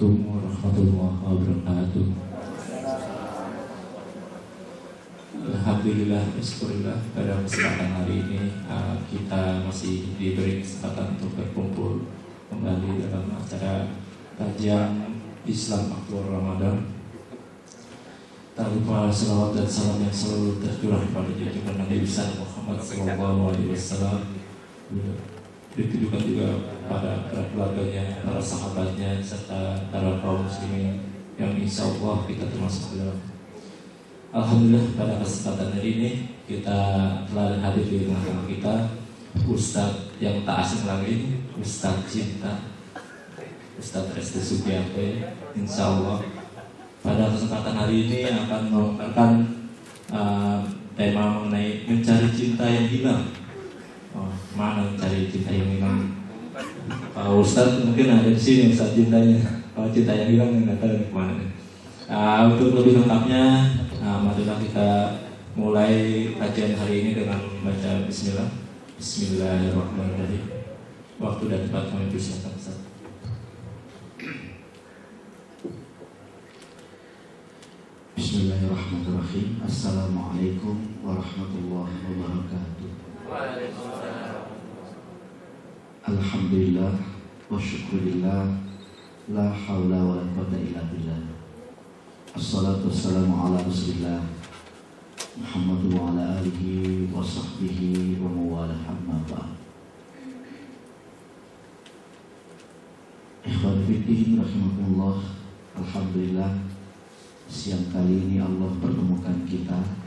Assalamualaikum warahmatullahi wabarakatuh. Alhamdulillah, syukurillah pada kesempatan hari ini kita masih diberi kesempatan untuk berkumpul kembali dalam acara kajian Islam Akhbar Ramadan. Tak lupa salawat dan salam yang selalu tercurah pada junjungan Nabi besar Muhammad SAW, ditujukan juga pada keluarganya, para sahabatnya, serta para kaum muslimin yang insya Allah kita termasuk dalam. Alhamdulillah pada kesempatan hari ini kita telah hadir di tengah-tengah kita Ustadz yang tak asing lagi, Ustadz Cinta, Ustadz Resti Sugiarto. Insya Allah pada kesempatan hari ini akan mengangkat tema mengenai mencari cinta yang hilang. Mana mencari cinta yang hilang? Pak Ustadz mungkin ada di sini Ustadz cintanya. Kalau cinta yang hilang nggak tahu di mana. Untuk lebih lengkapnya, marilah kita mulai kajian hari ini dengan membaca Bismillah. Bismillahirrahmanirrahim. Waktu dan tempat kami persilakan Ustaz. Bismillahirrahmanirrahim. Assalamualaikum warahmatullahi wabarakatuh. Waalaikumsalam. Alhamdulillah wa syukurillah, la hawla wa la quwwata illa billah. Assalatu wassalamu ala rasulillah Muhammad wa ala alihi wa sahbihi wa mawala amma ba'd. Ikhwan fiddin rahimakumullah. Alhamdulillah, siang kali ini Allah pertemukan kita.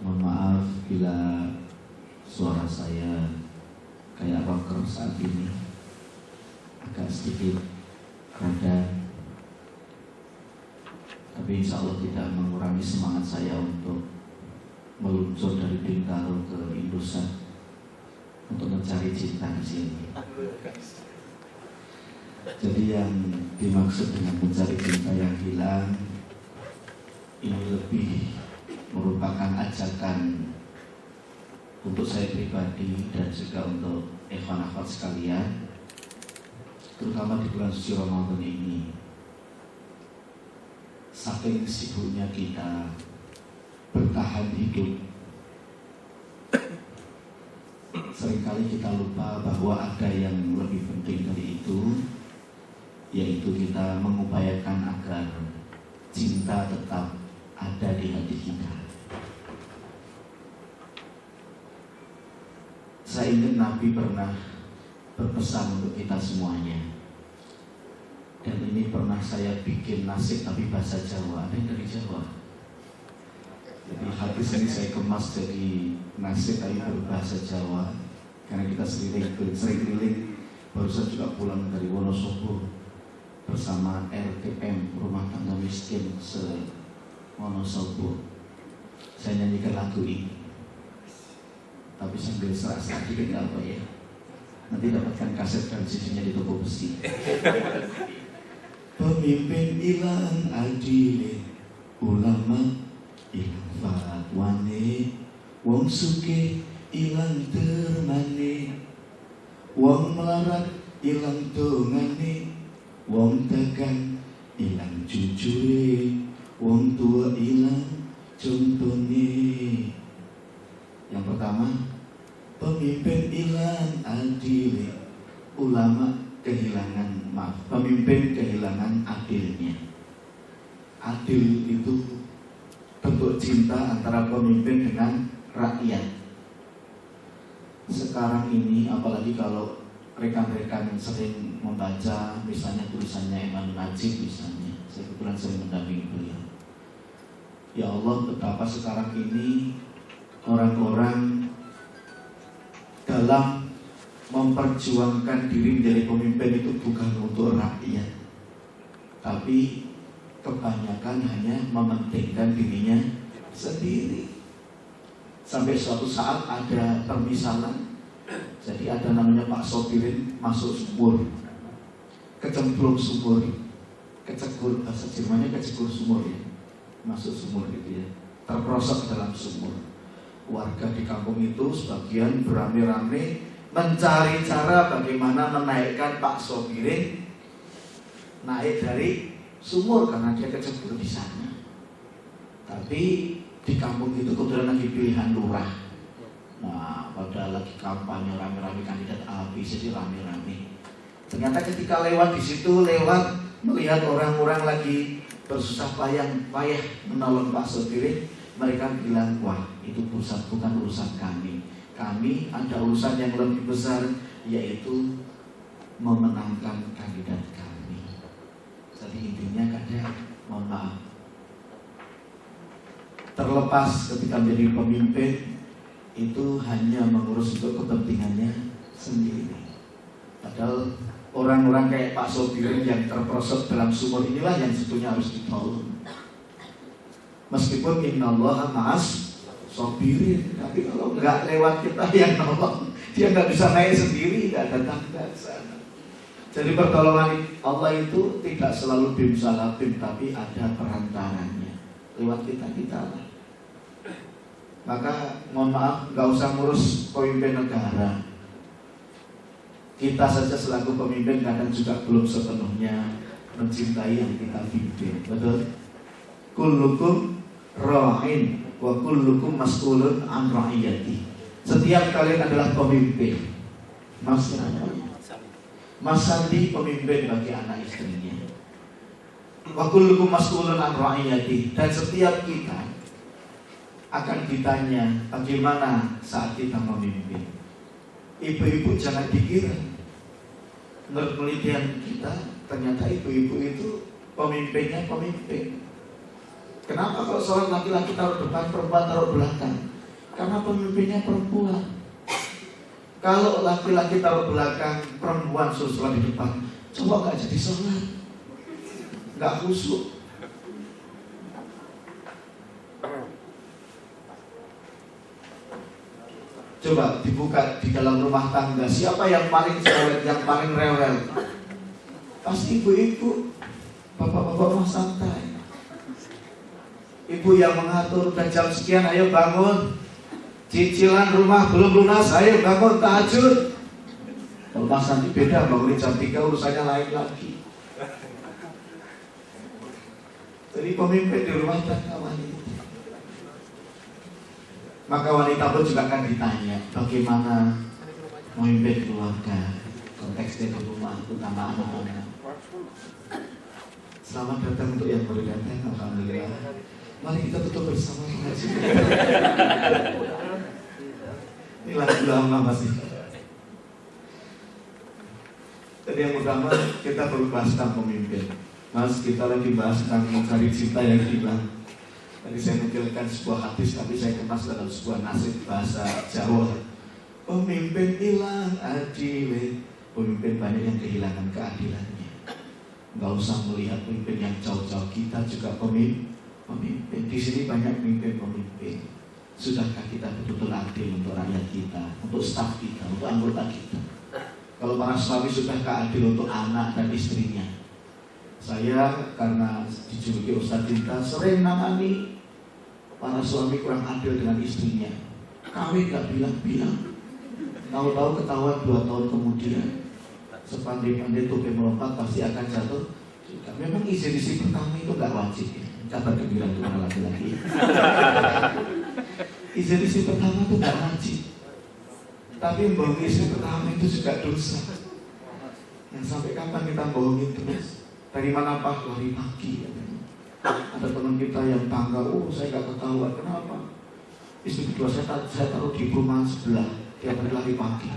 Mohon maaf bila suara saya kayak rocker saat ini, agak sedikit rada, tapi insya Allah tidak mengurangi semangat saya untuk meluncur dari Bintaro ke Indosat untuk mencari cinta di sini. Jadi yang dimaksud dengan mencari cinta yang hilang ini lebih merupakan ajakan untuk saya pribadi dan juga untuk ikhwan-akhwat sekalian, terutama di bulan suci Ramadan ini. Saking sibuknya kita bertahan hidup, seringkali kita lupa bahwa ada yang lebih penting dari itu, yaitu kita mengupayakan agar cinta tetap ada di hati kita. Saya ingat Nabi pernah berpesan untuk kita semuanya. Dan ini pernah saya bikin nasib tapi bahasa Jawa. Ada yang dari Jawa. Jadi hadis ini saya kemas jadi nasib tapi berbahasa Jawa. Karena kita sering keliling. Barusan juga pulang dari Wonosobo bersama RTM, Rumah Tangga Miskin se-Wonosobo. Saya nyanyikan lagu ini, tapi sambil serasa dikit nggak apa ya. Nanti dapatkan kaset dan CD-nya di toko besi. Pemimpin ilang adile, ulama ilang fatwane, wong suke ilang termane, wong melarat ilang dongane, wong tekan ilang jujure, wong tua ilang contone. Yang pertama, pemimpin ilang adile, ulama pemimpin kehilangan adilnya. Adil itu bentuk cinta antara pemimpin dengan rakyat. Sekarang ini apalagi kalau rekan-rekan sering membaca misalnya tulisannya Imam Najib misalnya, saya kebetulan sering mendampingi beliau. Ya Allah, betapa sekarang ini orang-orang dalam memperjuangkan diri menjadi pemimpin itu bukan untuk rakyat, tapi kebanyakan hanya mementingkan dirinya sendiri. Sampai suatu saat ada permisalan. Jadi ada namanya Pak Sopirin masuk sumur, kecemplung sumur, kecekur, bahasa Jermannya kecekur sumur ya, masuk sumur gitu ya, terperosok dalam sumur. Warga di kampung itu sebagian beramai-ramai mencari cara bagaimana menaikkan Pak Sopirin naik dari sumur karena dia kecebur di sana. Tapi di kampung itu kebetulan lagi pilihan lurah. Nah, pada lagi kampanye rame-rame kandidat A, B, C, rame-rame. Ternyata ketika lewat di situ, melihat orang-orang lagi bersusah payah menolong Pak Sopir, mereka bilang, wah itu bukan urusan kami. Kami ada urusan yang lebih besar, yaitu memenangkan kandidat kami. Jadi intinya kadang, mohon maaf, terlepas ketika menjadi pemimpin itu hanya mengurus untuk kepentingannya sendiri. Padahal orang-orang kayak Pak Sopir yang terperosok dalam sumur inilah yang sebetulnya harus ditolong. Meskipun innallaha ma'as sopirin, tapi kalau nggak lewat kita yang nolong, dia nggak bisa naik sendiri, nggak ada tangga ke sana. Jadi pertolongan Allah itu tidak selalu bim salah bim, tapi ada perantaranya. Lewat kita lah. Maka mohon maaf, nggak usah ngurus pemimpin negara. Kita saja selaku pemimpin kadang juga belum sepenuhnya mencintai yang kita pimpin. Betul? Kullukum ra'in wa kullukum mas'ulun an ra'iyati. Setiap kalian adalah pemimpin. Mas Sandi pemimpin bagi anak istrinya. Wa kullukum mas'ulun an ra'iyati. Dan setiap kita akan ditanya bagaimana saat kita memimpin. Ibu-ibu jangan dikira, menurut penelitian kita ternyata ibu-ibu itu pemimpinnya pemimpin. Kenapa kalau seorang laki-laki taruh depan, perempuan taruh belakang? Karena pemimpinnya perempuan. Kalau laki-laki taruh belakang, perempuan suruh sholat di depan, coba gak jadi sholat, gak khusyuk. Coba dibuka di dalam rumah tangga, siapa yang paling cerewet, yang paling rewel? Pasti ibu-ibu, bapak-bapak mah santai. Ibu yang mengatur, dan jam sekian ayo bangun, cicilan rumah belum lunas, ayo bangun tahajud. Kalau Mas Sandi beda, bangunin jam 3 urusannya lain lagi. Jadi pemimpin di rumah tangga wanita. Maka wanita pun juga akan ditanya bagaimana memimpin keluarga, konteksnya di rumah, utama anak-anak. Selamat datang untuk yang baru datang, alhamdulillah. Mari kita tutup bersama mengaji. Ini lagu lama masih. Jadi yang utama kita perlu bahas tentang pemimpin. Mas, kita lagi bahas tentang mencari cinta yang hilang. Tadi saya nukilkan sebuah hadis, tapi saya kemas dalam sebuah nasib bahasa Jawa. Pemimpin hilang adil, pemimpin banyak yang kehilangan keadilannya. Gak usah melihat pemimpin yang jauh-jauh, kita juga pemimpin. Di sini banyak pemimpin. Sudahkah kita betul-betul adil untuk rakyat kita, untuk staf kita, untuk anggota kita? Kalau para suami sudahkah adil untuk anak dan istrinya? Saya karena dijuluki Ustadz Cinta sering nangani para suami kurang adil dengan istrinya. Kawin gak bilang-bilang, tahu-tahu ketahuan 2 tahun kemudian. Sepandai-pandai tupai melompat pasti akan jatuh. Memang isi pertama itu gak wajib ya. Kabar gembira untuk para laki-laki. Isi pertama itu gak wajib. Tapi membohongi istri pertama itu juga dosa. Yang sampai kapan kita bohongin terus? Dari mana Pak? Lari pagi. Ada teman kita yang tangga, saya gak ketahuan. Kenapa? Istri kedua saya taruh di perumahan sebelah, tiap hari lari pagi.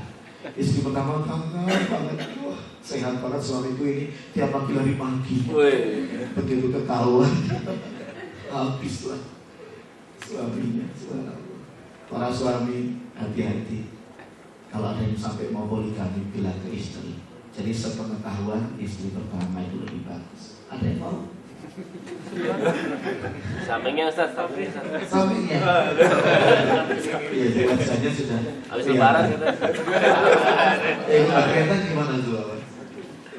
Istri pertama tangga banget, wah sehat banget suamiku ini, tiap pagi lari pagi. Begitu ketahuan, habislah suaminya. Para suami hati-hati. Kalau ada yang sampai mau poligami, bilang ke istri. Jadi sepengetahuan istri pertama itu lebih bagus. Ada yang mau? Sampingnya Ustaz, Sampingnya. Iya, buat saja sudah. Habis lebaran gitu. Berkaitan gimana tuh?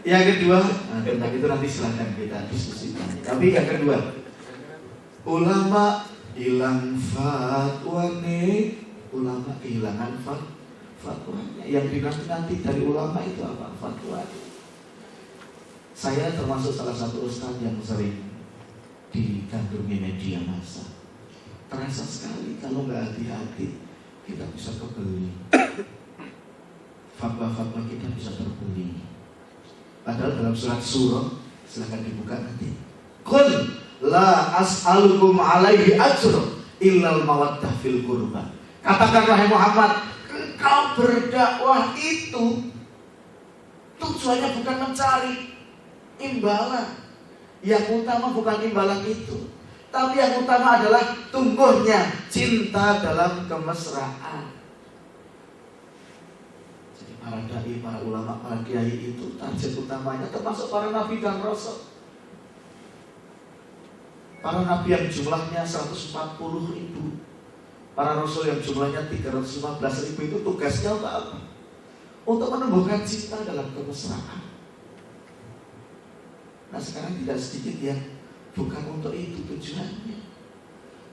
Yang kedua, tentang itu nanti silahkan kita diskusikan. Tapi yang kedua, ulama hilang fatwa nih. Ulama kehilangan fatwanya. Yang dinanti dari ulama itu apa? Fatwa. Saya termasuk salah satu ustaz yang sering digandrungi media massa. Terasa sekali kalau nggak hati-hati kita bisa kebeli. Fatwa-fatwa kita bisa terbeli. Padahal dalam surat surah, silahkan dibuka nanti. Qul la as'alukum alaihi ajra illal mawaddah fil qurba. Katakan wahai Muhammad, engkau berdakwah itu tujuannya bukan mencari imbalan. Yang utama bukan imbalan itu, tapi yang utama adalah tumbuhnya cinta dalam kemesraan. Jadi para dai, para ulama, para kiai itu target utamanya termasuk para nabi dan rasul. Para nabi yang jumlahnya 140.000, para rasul yang jumlahnya 315.000 itu tugasnya untuk apa? Untuk menumbuhkan cinta dalam kemesraan. Nah sekarang tidak sedikit yang bukan untuk itu tujuannya.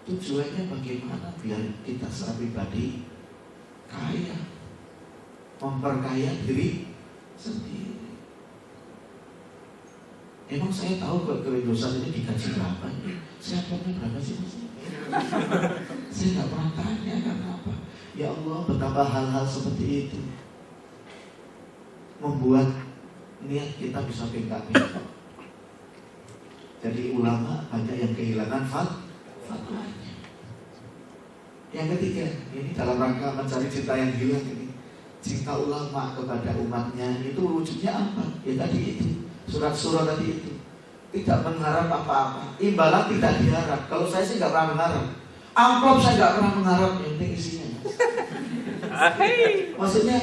Tujuannya bagaimana biar kita secara pribadi kaya, memperkaya diri sendiri. Emang saya tahu kehidupan ini digaji berapa? Saya punya berapa sih mas? Saya nggak pernah tanya karena apa? Ya Allah, betapa hal-hal seperti itu membuat niat kita bisa bengkak-bengkak. Jadi ulama banyak yang kehilangan fatwanya. Yang ketiga, ini dalam rangka mencari cinta yang hilang ini. Cinta ulama kepada umatnya itu wujudnya apa? Ya tadi itu, surat-surat tadi itu. Tidak mengharap apa-apa, imbalan tidak diharap. Kalau saya sih nggak pernah mengharap. Amplop saya nggak pernah mengharap, yang penting isinya. Maksudnya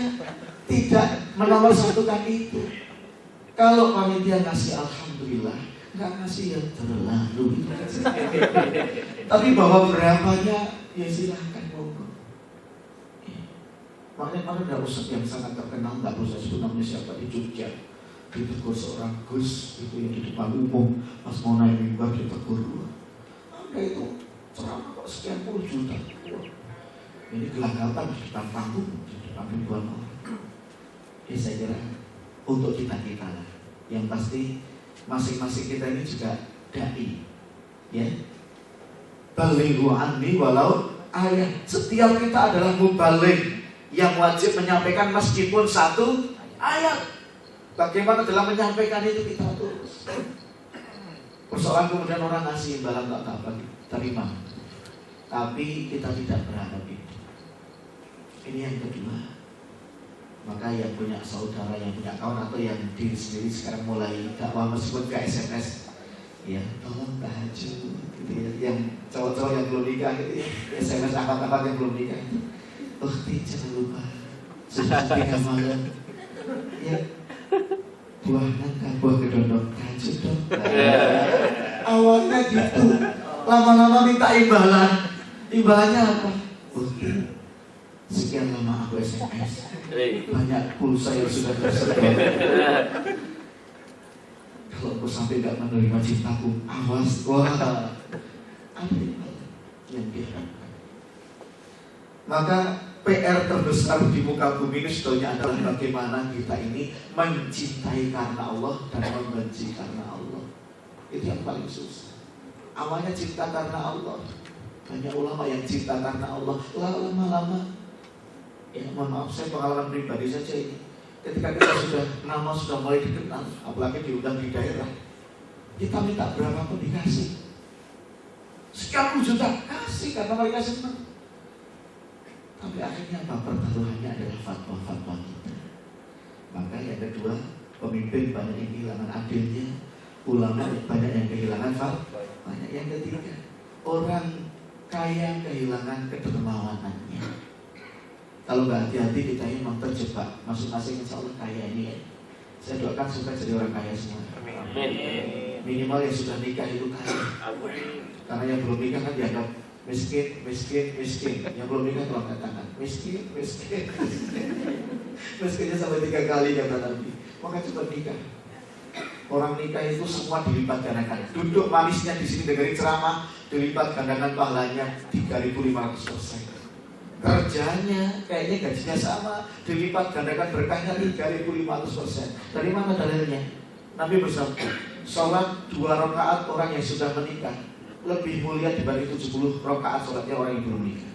tidak menomor satukan itu. Kalau panitia ngasih alhamdulillah, nggak ngasih yang terlalu. Tapi bahwa berapanya ya silahkan monggo. Makanya ada ustaz yang sangat terkenal, nggak usah sebut namanya siapa, di Jogja. Ditegur seorang Gus itu yang di depan umum, pas mau naik mimbar ditegur. Anda itu ceramah kok sekian puluh juta. Ini gelagapan di depan panggung, di depan ribuan orang. Ya saya kira untuk kita lah. Yang pasti masing-masing kita ini juga dai, ya. Balighu anni walau ayat. Setiap kita adalah mubaligh yang wajib menyampaikan meskipun satu ayat. Bagaimana dalam menyampaikan itu kita terus. Persoalan kemudian orang ngasih imbalan tak apa, terima. Tapi kita tidak berharap itu. Ini yang kedua. Maka yang punya saudara, yang punya kawan atau yang diri sendiri sekarang mulai dakwah meskipun ke SMS, ya tolong tahajud, gitu ya. Yang cowok-cowok yang belum nikah, gitu ya. SMS akad-akad yang belum nikah itu. Jangan lupa sudah 3 malam. Ya. Buah nangka, buah kedondong, tahajud dong. Awalnya gitu, lama-lama minta imbalan. Imbalannya apa? Sekian lama aku SMS, banyak pulsa yang sudah tersedot. Kalau aku sampai gak menerima cintaku, awas. Wah, apa yang diharapkan? Maka PR terbesar di muka bumi ini sebetulnya adalah bagaimana kita ini mencintai karena Allah dan membenci karena Allah. Itu yang paling susah. Awalnya cinta karena Allah. Banyak ulama yang cinta karena Allah. Lama-lama, ya mohon maaf, saya pengalaman pribadi saja ini. Ketika kita nama sudah mulai dikenal, apalagi diundang di daerah, kita minta berapa pun dikasih. Sekian puluh juta kasih karena mereka senang. Tapi akhirnya apa? Pertaruhannya adalah fatwa-fatwa kita. Maka yang kedua, pemimpin banyak yang kehilangan adilnya, ulama banyak yang kehilangan fatwanya. Yang ketiga, orang kaya kehilangan kedermawanannya. Kalau nggak hati-hati kita ini memang terjebak. Masing-masing insya Allah kaya ini ya. Saya doakan supaya jadi orang kaya semua. Minimal yang sudah nikah itu kaya. Karena yang belum nikah kan dianggap miskin. Yang belum nikah kalau angkat tangan, miskin. Miskinnya sampai 3 kali kata Nabi. Maka cepat nikah. Orang nikah itu semua dilipat gandakan. Duduk manisnya di sini dengerin ceramah, dilipat gandakan pahalanya 3.500%. Kerjanya kayaknya gajinya sama, dilipat gandakan berkahnya 3.500%. Dari mana dalilnya? Nabi bersabda, sholat 2 rakaat orang yang sudah menikah lebih mulia dibanding 70 rakaat sholatnya orang yang belum menikah.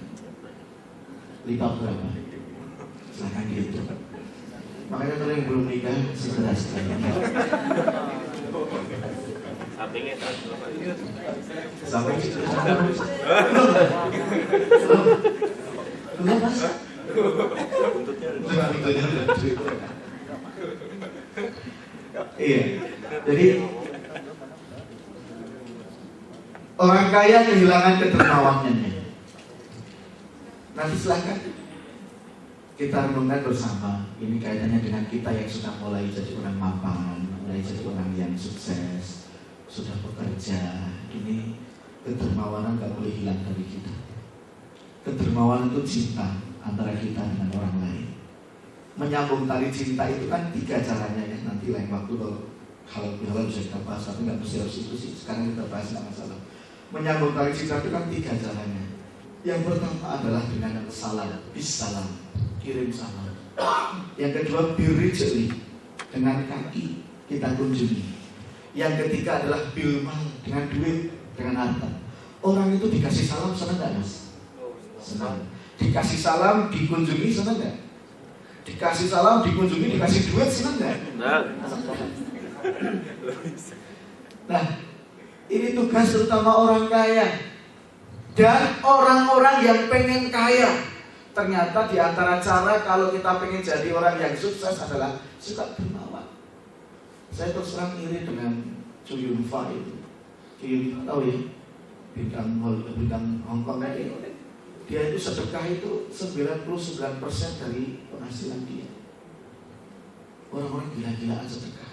Lipat berapa? Silahkan dihitung. Makanya kalau yang belum nikah segera sekali. Sampingnya Sampai situ. Belum mas. Iya. Jadi orang kaya kehilangan kedermawanannya. Nanti silahkan kita renungkan bersama. Ini kaitannya dengan kita yang sudah mulai jadi orang mapan, mulai jadi orang yang sukses, sudah bekerja. Ini kedermawanan gak boleh hilang dari kita. Kedermawanan itu cinta antara kita dengan orang lain. Menyambung tali cinta itu kan 3 caranya ya. Nanti lain waktu kalau bisa kita bahas, tapi nggak mesti harus itu sih. Sekarang kita bahas nggak masalah. Menyambung tali cinta itu kan 3 caranya. Yang pertama adalah dengan salam, bisalam, kirim salam. Yang kedua birrijli, dengan kaki kita kunjungi. Yang ketiga adalah bilmal, dengan duit, dengan harta. Orang itu dikasih salam senang nggak mas? Senang. Dikasih salam, dikunjungi senang nggak? Dikasih salam, dikunjungi, dikasih duit senang nggak? Nah, ini tugas terutama orang kaya dan orang-orang yang pengen kaya. Ternyata di antara cara kalau kita pengen jadi orang yang sukses adalah suka dermawan. Saya terus terang iri dengan Chuyun Fa itu. Chuyun tahu ya, bintang Hongkong itu. Dia itu sedekah itu 99% dari penghasilan dia. Orang-orang gila-gilaan sedekah.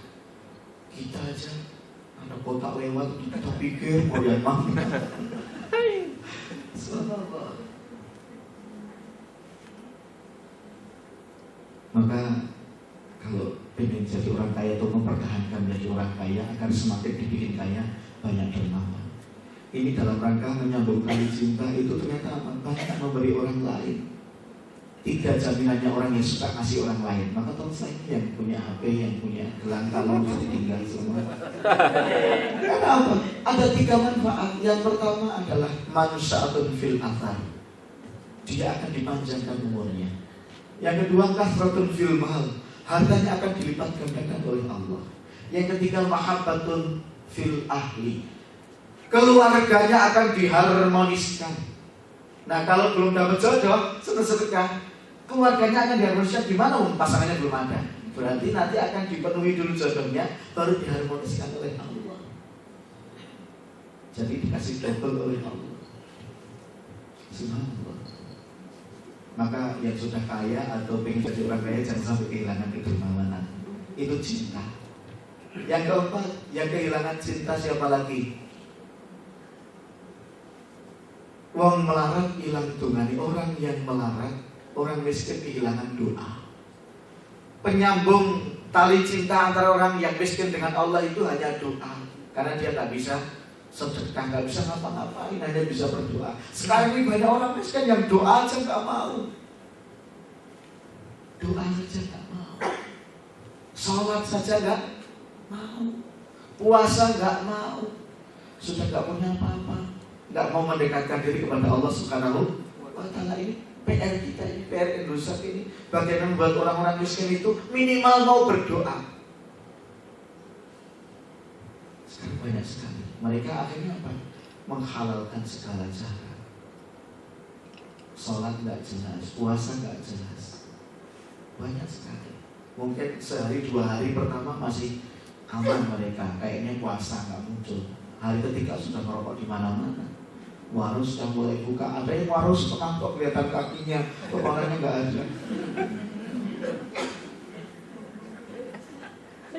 Kita aja ada kotak lewat kita pikir mau yang mana. Maka kalau pengen jadi orang kaya atau mempertahankan menjadi orang kaya agar semakin dibikin kaya, banyak dermawan. Ini dalam rangka menyambung tali cinta itu ternyata banyak memberi orang lain. 3 jaminannya orang yang suka kasih orang lain. Maka tahu saya yang punya HP, yang punya gelang kalung sudah tinggal semua. Karena apa? Ada 3 manfaat. Yang pertama adalah mansya'atun fil athar. Dia akan dipanjangkan umurnya. Yang kedua kasratun fil mal. Hartanya akan dilipat gandakan oleh Allah. Yang ketiga mahabbatun fil ahli. Keluarganya akan diharmoniskan. Nah kalau belum dapat jodoh, sedekah, keluarganya akan diharmoniskan. Gimana pasangannya belum ada? Berarti nanti akan dipenuhi dulu jodohnya, baru diharmoniskan oleh Allah. Jadi dikasih double oleh Allah. Subhanallah. Maka yang sudah kaya atau pengen jadi orang kaya jangan sampai kehilangan kedermawanan. Itu cinta. Yang keempat, yang kehilangan cinta siapa lagi? Wong melarat hilang tungani. Orang yang melarat, orang miskin kehilangan doa. Penyambung tali cinta antara orang yang miskin dengan Allah itu hanya doa. Karena dia tak bisa sedekah, gak bisa ngapa-ngapain, hanya bisa berdoa. Sekarang ini banyak orang miskin yang doa aja gak mau. Doa saja gak mau. Sholat saja gak mau. Puasa gak mau. Sudah gak punya apa-apa, gak mau mendekatkan diri kepada Allah Subhanahu wa ta'ala. Ini PR kita, ini PR Indonesia ini. Bagaimana membuat orang-orang miskin itu minimal mau berdoa. Sekarang banyak sekali. Mereka akhirnya apa? Menghalalkan segala cara. Sholat gak jelas, puasa gak jelas. Banyak sekali. Mungkin sehari 2 hari pertama masih aman mereka. Kayaknya puasa gak muncul. Hari ketiga sudah merokok di mana-mana. Warung sudah mulai buka. Ada yang warung setengah kok kelihatan kakinya, kepalanya nggak ada.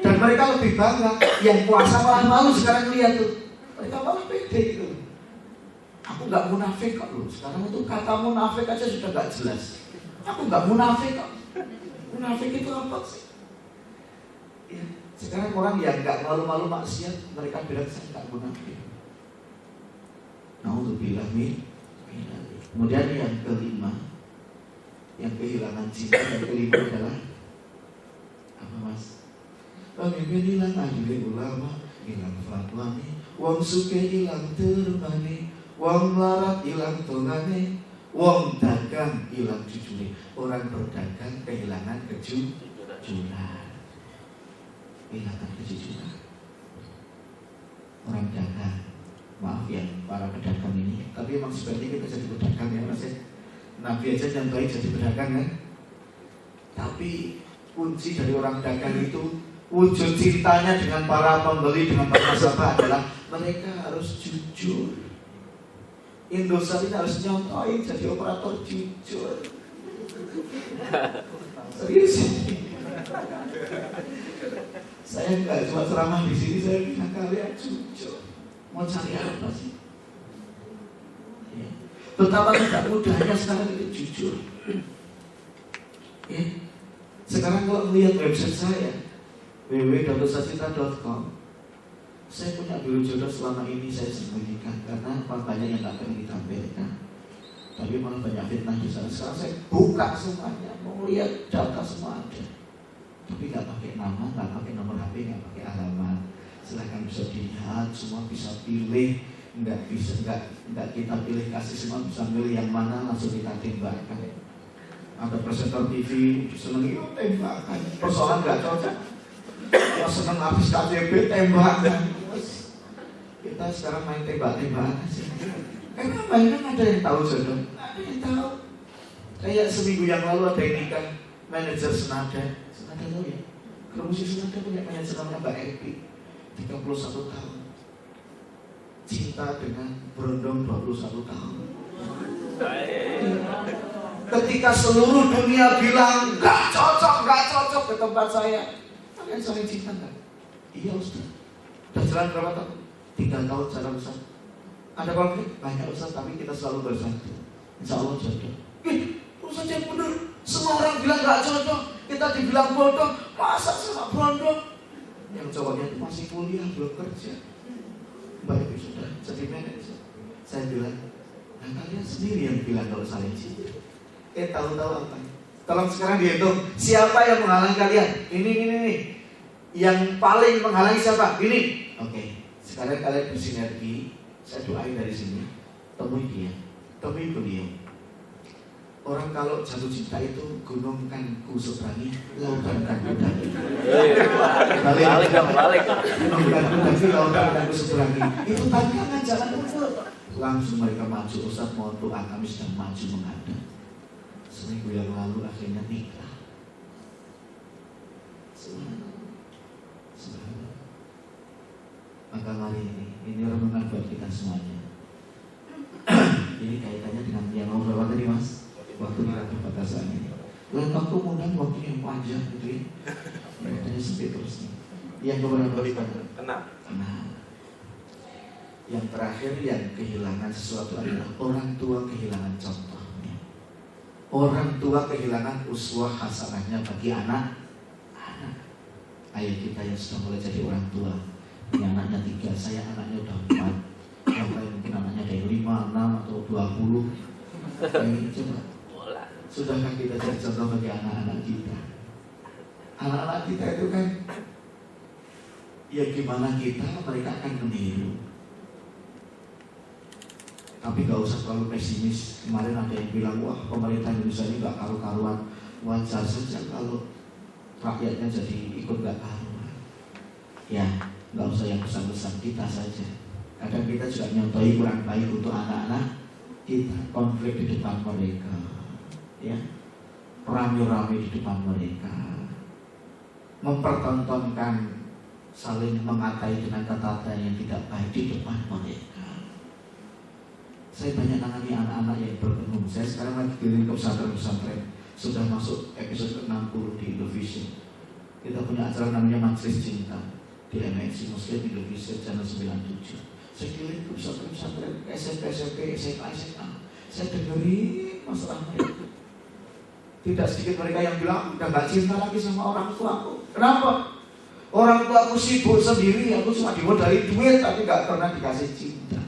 Dan mereka lebih bangga. Yang puasa malah malu sekarang lihat tuh. Mereka malah pede gitu. Aku nggak munafik kok loh. Sekarang itu kata munafik aja sudah nggak jelas. Aku nggak munafik kok. Munafik itu apa sih? Ya. Sekarang orang yang nggak malu-malu maksiat, mereka bilang saya nggak munafik. Naudzubillah min. Kemudian yang kelima, yang kehilangan cinta yang kelima adalah apa mas? pemimpin ilang, ahli ulama ilang fatwane, wong sugih ilang terbane, wong larat ilang tongane, wong dagang ilang jujure. Orang berdagang kehilangan kejujuran. Kehilangan kejujuran. Orang dagang, maaf ya para pedagang ini, tapi emang sebenarnya kita jadi pedagang ya Mas ya. Nabi aja yang baik jadi pedagang kan. Tapi kunci dari orang dagang itu, wujud cintanya dengan para pembeli, dengan para nasabah adalah mereka harus jujur. Indosat ini harus nyontohin jadi operator jujur. Serius. Saya enggak cuma ceramah di sini, saya bilang kalian jujur. Mau cari apa sih? Ya. Betapa tidak mudahnya sekarang itu jujur. Ya. Sekarang kalau melihat website saya www.sacita.com, saya punya biru jodoh selama ini saya sembunyikan karena banyak yang nggak pernah ditampilkan. Tapi malah banyak fitnah di sana. Sekarang saya buka semuanya, mau lihat data semua ada. Tapi nggak pakai nama, nggak pakai nomor HP, nggak pakai alamat. Silahkan bisa dilihat, semua bisa pilih. Nggak kita pilih kasih, semua bisa milih yang mana langsung kita tembakkan. Ada presenter TV seneng itu tembakan, persoalan nggak cocok. Yang seneng habis KTP tembakan. Kita sekarang main tembak-tembakan sih. Kenapa? Kan ada yang tahu jodoh, ada yang tahu. Kayak seminggu yang lalu ada yang nikah manajer Senada tahu ya. Promosi Senada punya manajer namanya Mbak Epi, 31 tahun. Cinta dengan berondong 21 tahun. Ketika seluruh dunia bilang nggak cocok ke tempat saya, kalian saling cinta nggak? Iya Ustaz. Udah jalan berapa tahun? 3 tahun jalan Ustaz. Ada konflik? Banyak Ustaz, tapi kita selalu bersatu. Insya Allah jodoh. Ustaz yang benar. Semua orang bilang nggak cocok, kita dibilang bodoh. Masa sama bodoh? Yang cowoknya itu masih kuliah, belum kerja. Baik sudah jadi manajer. Saya bilang, nah kalian sendiri yang bilang kalau saling cinta. Tahu-tahu apa? Tolong sekarang dihitung. Siapa yang menghalangi kalian? Ini. Yang paling menghalangi siapa? Ini. Oke. Sekarang kalian bersinergi. Saya doain dari sini. Temui dia. Temui beliau. Orang kalau jatuh cinta itu gunung kan ku seberangi, lautan kan ku daki. Balik. Gunung kan ku daki, lautan kan ku seberangi. Itu tantangan, jangan mundur. Langsung mereka maju. Ustaz mohon doa, kami sedang maju menghadap. Seminggu yang lalu akhirnya nikah. Subhanallah. Maka mari ini renungan buat kita semuanya. Ini kaitannya dengan yang ngobrol tadi Mas. Waktu kita terbatasan ini. Lain waktu mudah, waktu yang panjang gitu ya. Waktunya sempit terus. Yang beberapa Tenang. Yang terakhir yang kehilangan sesuatu adalah orang tua kehilangan contohnya. Orang tua kehilangan uswah hasanahnya bagi anak. Ayo kita yang sudah mulai jadi orang tua. Ini anaknya 3, saya anaknya udah 4. Yang lain mungkin anaknya dari 5, 6 atau 20. Ini coba. Sudahkah kita jadi contoh bagi anak-anak kita? Anak-anak kita itu kan, ya gimana kita, mereka akan meniru. Tapi gak usah terlalu pesimis. Kemarin ada yang bilang, wah pemerintah Indonesia ini gak karu-karuan. Wajar saja kalau rakyatnya jadi ikut gak karuan. Ya, gak usah yang besar-besar, kita saja. Kadang kita juga nyontohi kurang baik untuk anak-anak kita. Konflik di depan mereka, ya, rame-rame di depan mereka, mempertontonkan saling mengatai dengan kata-kata yang tidak baik di depan mereka. Saya banyak nangani anak-anak yang berpenung. Saya sekarang lagi keliling ke pesantren-pesantren. Sudah masuk episode ke-60 di Indovision. Kita punya acara namanya Majelis Cinta di MNC Muslim Indovision channel 97. Saya keliling ke pesantren-pesantren, SMP, SMA. Saya dengerin masalah mereka. Tidak sedikit mereka yang bilang, udah gak cinta lagi sama orang tuaku. Kenapa? Orang tuaku sibuk sendiri, aku cuma dimodali duit, tapi gak pernah dikasih cinta.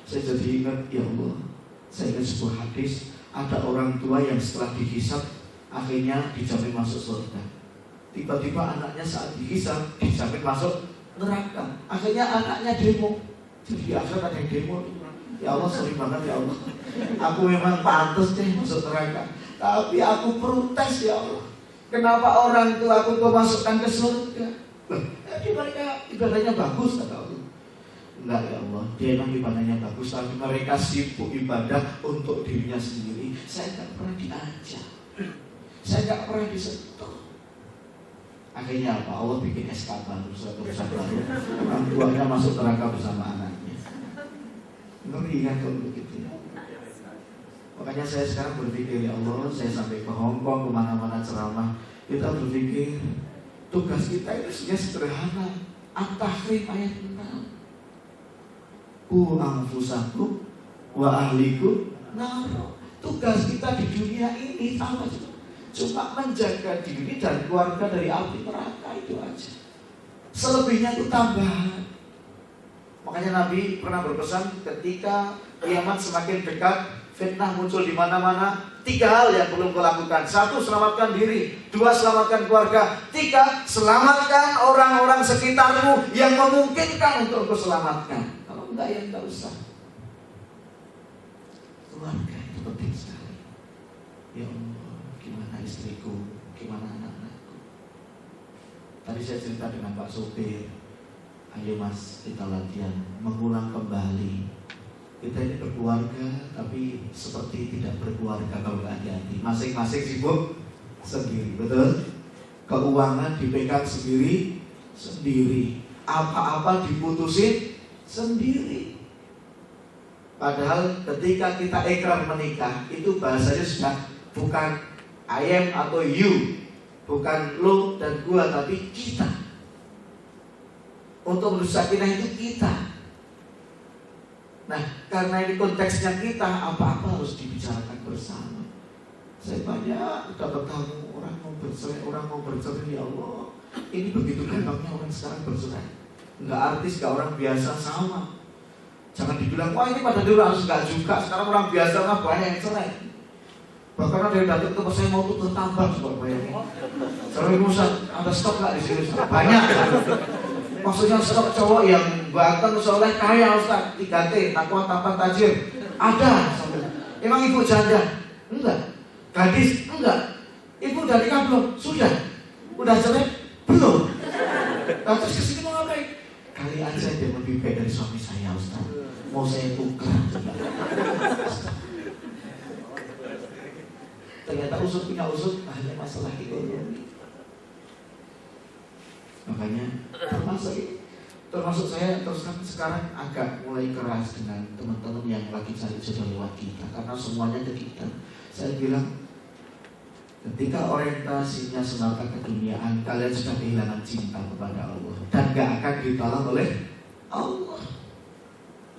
Saya jadi ingat, ya Allah, saya ingat sebuah hadis, ada orang tua yang setelah dihisab, akhirnya dijamin masuk surga. Tiba-tiba anaknya saat dihisab dijamin masuk neraka. Akhirnya anaknya demo. Jadi akhirnya ada yang demo. Ya Allah, sorry banget ya Allah, aku memang pantas deh masuk neraka, tapi aku protes ya Allah. Kenapa orang tua aku kau masukkan ke surga? Mereka ibadahnya bagus kata Allah. Enggak ya Allah, dia memang ibadahnya bagus, tapi mereka sibuk ibadah untuk dirinya sendiri. Saya tidak pernah diajak, saya tidak pernah disentuh. Akhirnya apa? Allah bikin SK baru, suatu urusan baru. Orang tuanya masuk neraka bersama anaknya. Ngeri kan kalau begitu ya. Makanya saya sekarang berpikir, ya Allah, saya sampai ke Hongkong, kemana-mana ceramah, kita berpikir tugas kita itu sebenarnya sederhana. At-Tahrim ayat 6. Anfusakum wa ahlikum nar. Tugas kita di dunia ini apa? Cuma menjaga diri dan keluarga dari api neraka, itu aja. Selebihnya itu tambahan. Makanya Nabi pernah berpesan ketika kiamat semakin dekat, fitnah muncul di mana-mana, 3 hal yang belum kau lakukan. 1, selamatkan diri. 2, selamatkan keluarga. 3, selamatkan orang-orang sekitarmu yang memungkinkan untuk kau selamatkan. Kalau enggak, ya enggak usah. Keluarga itu penting sekali. Ya Allah, gimana istriku, gimana anak-anakku. Tadi saya cerita dengan Pak Sopir, ayo mas, kita latihan mengulang kembali. Kita ini berkeluarga, tapi seperti tidak berkeluarga kalau nggak hati-hati. Masing-masing sibuk sendiri, betul? Keuangan dipegang sendiri. Apa-apa diputusin sendiri. Padahal ketika kita ikrar menikah, itu bahasanya sudah bukan I am atau you, bukan lo dan gua, tapi kita. Untuk menuju sakinah itu kita. Nah, karena ini konteksnya kita, apa-apa harus dibicarakan bersama. Saya banyak dapat tamu orang mau bercerai, ya Allah. Ini begitu gampangnya orang sekarang bercerai. Enggak artis, enggak orang biasa, sama. Jangan dibilang, wah ini pada dulu harus enggak juga. Sekarang orang biasa mah banyak yang cerai. Bahkan ada yang datang ke saya mau tuh tambah, coba bayangin. Sorry Musa, ada stok enggak di sini? Banyak. Maksudnya stok cowok yang ganteng, soleh, kaya Ustaz, 3T, takwa, tampan, tajir. Ada. Emang ibu janda? Enggak. Gadis? Enggak. Ibu udah nikah belum? Sudah. Udah cerai? Belum. Nah, terus kesini mau ngapain? Kali aja dia lebih baik dari suami saya Ustaz. Mau saya tukar. Ternyata usut punya usut, hanya masalah ekonomi. Makanya termasuk saya terus kan sekarang agak mulai keras dengan teman-teman yang lagi cari jodoh lewat kita, karena semuanya ke kita. Saya bilang, ketika orientasinya semata keduniaan, kalian sudah kehilangan cinta kepada Allah dan gak akan ditolong oleh Allah,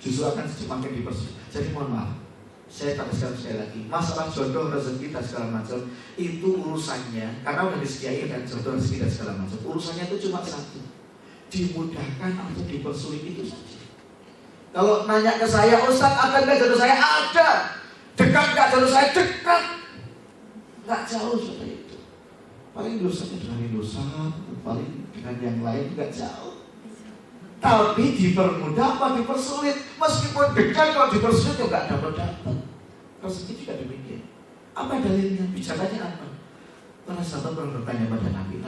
justru akan semakin dipersulit. Jadi mohon maaf, saya tegaskan sekali lagi, masalah jodoh, rezeki dan segala macam itu urusannya, karena udah disediain dan jodoh, rezeki dan segala macam, urusannya itu cuma satu, dimudahkan atau dipersulit, itu saja. Kalau nanya ke saya, Ustaz ada nggak jodoh saya? Ada. Dekat nggak jodoh saya? Dekat. Nggak jauh seperti itu. Paling dosanya dengan dosa, paling dengan yang lain nggak jauh. Tapi dipermudah apa dipersulit? Meskipun dekat, kalau dipersulit juga dapat. Rezeki juga demikian. Apa dalilnya? Bicaranya apa? Para sahabat pernah bertanya pada Nabi,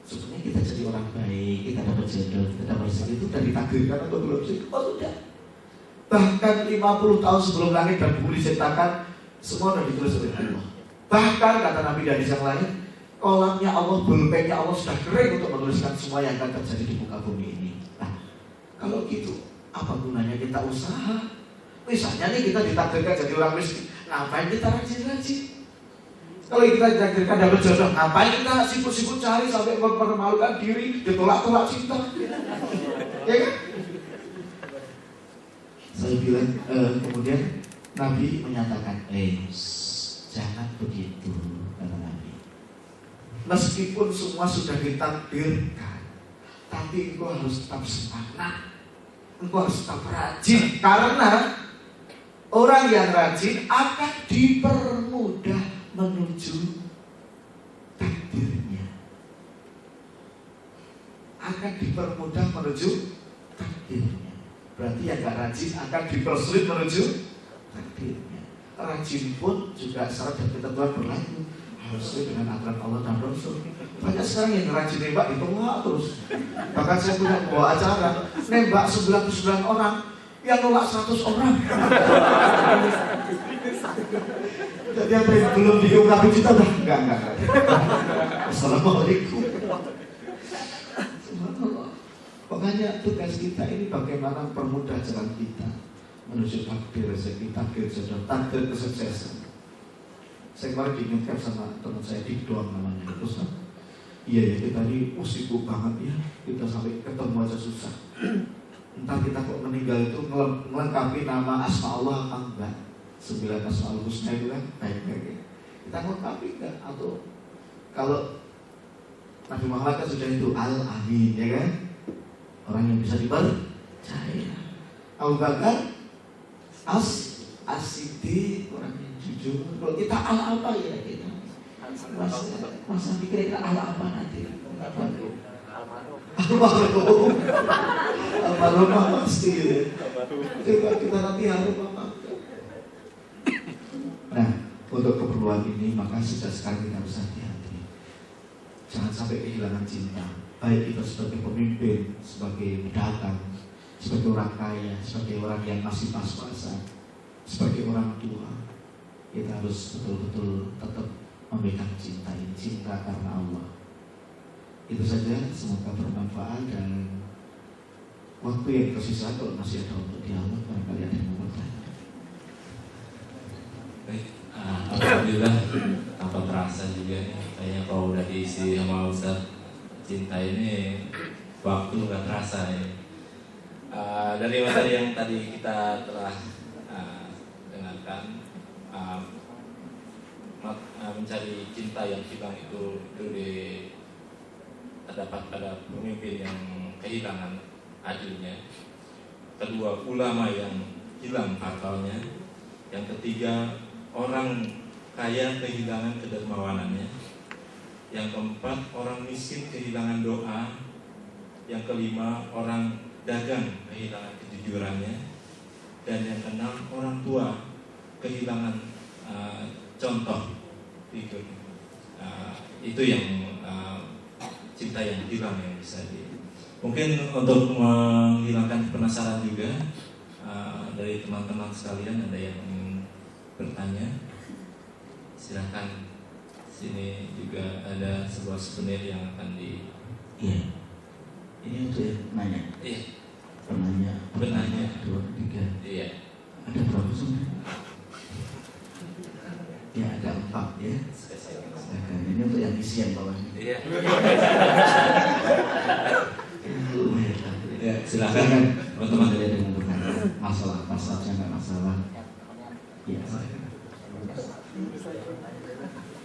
sebenarnya kita jadi orang baik, kita dapat jodoh, kita dapat rezeki, itu sudah ditakdirkan atau belum sih? Oh sudah. Bahkan 50 tahun sebelum langit dan bumi diciptakan, semua sudah ditulis oleh Allah. Bahkan kata Nabi dari yang lain, kolamnya Allah, pulpennya Allah sudah kering untuk menuliskan semua yang akan terjadi di muka bumi ini. Nah, kalau gitu, apa gunanya kita usaha? Misalnya nih kita ditakdirkan jadi orang miskin, ngapain kita rajin-rajin? Kalau kita ditakdirkan dapat jodoh, ngapain kita sibuk-sibuk cari sampai mempermalukan diri, ditolak-tolak cinta? Ya kan? Saya bilang, kemudian Nabi menyatakan, jangan begitu, kata Nabi. Meskipun semua sudah ditakdirkan, tapi engkau harus tetap semangat, engkau harus tetap rajin, karena orang yang rajin akan dipermudah menuju takdirnya. akan dipermudah menuju takdirnya. Berarti yang gak rajin akan dipersulit menuju takdirnya. Rajin pun juga syarat dan ketentuan berlaku, harus sesuai dengan aturan Allah dan Rasul. Banyak sekarang yang rajin nembak ditolak terus. Bahkan saya punya bawa acara nembak 99 orang, yang nolak 100 orang. Jadi apa yang belum diungkapin kita dah enggak. Assalamualaikum. Makanya tugas kita ini bagaimana permudah jalan kita menuju takdir rezeki, takdir jodoh, takdir kesuksesan. Saya kemarin diingatkan sama teman saya di doang namanya, terus iya ya kita ini sibuk banget ya, kita sampai ketemu aja susah. Entah kita kok meninggal itu melengkapi nama asma Allah apa enggak? 9 asmaul husna itu kan baik-baik. Kita melengkapi enggak? Atau kalau Nabi Muhammad kan sudah itu Al-Amin ya kan? Orang yang bisa dipercaya. Abu Bakar As-Siddiq, orang yang jujur. Kalau kita al apa ya kita? Masa dikira kita al apa nanti? Almarhum pasti ya. Coba kita nanti harum apa? Nah, untuk keperluan ini maka sejak sekarang kita harus hati-hati. Jangan sampai kehilangan cinta. Baik kita sebagai pemimpin, sebagai pedagang, sebagai orang kaya, sebagai orang yang masih pas-pasan, sebagai orang tua, kita harus betul-betul tetap memegang cinta ini, cinta karena Allah. Itu saja, semoga bermanfaat dan waktu yang tersisa kalau masih ada untuk dialog, barangkali ada yang mau bertanya. Baik, alhamdulillah tanpa terasa juga ya, kayaknya kalau udah diisi sama Ustaz, cinta ini waktu nggak terasa ya. Dari materi yang tadi kita telah dengarkan, mencari cinta yang hilang itu terdapat pada pemimpin yang kehilangan adilnya. Kedua, ulama yang hilang akalnya. Yang ketiga, orang kaya kehilangan kedermawanannya. Yang keempat, orang miskin kehilangan doa. Yang kelima, orang dagang kehilangan kejujurannya. Dan yang keenam, orang tua kehilangan contoh figur. Itu yang cinta yang hilang yang bisa mungkin untuk menghilangkan penasaran juga dari teman-teman sekalian, ada yang ingin bertanya, silakan. Sini juga ada sebuah souvenir yang akan di. Iya. Ini untuk yang nanya. Iya. Penanya. 2, 3. Iya. Ada berapa souvenir? Ya ada 4 ya. Silakan. Ini untuk yang isian bawahnya. Iya. Ya, silakan teman-teman ada yang mau bertanya. Masalah apa saja nggak masalah. Ya.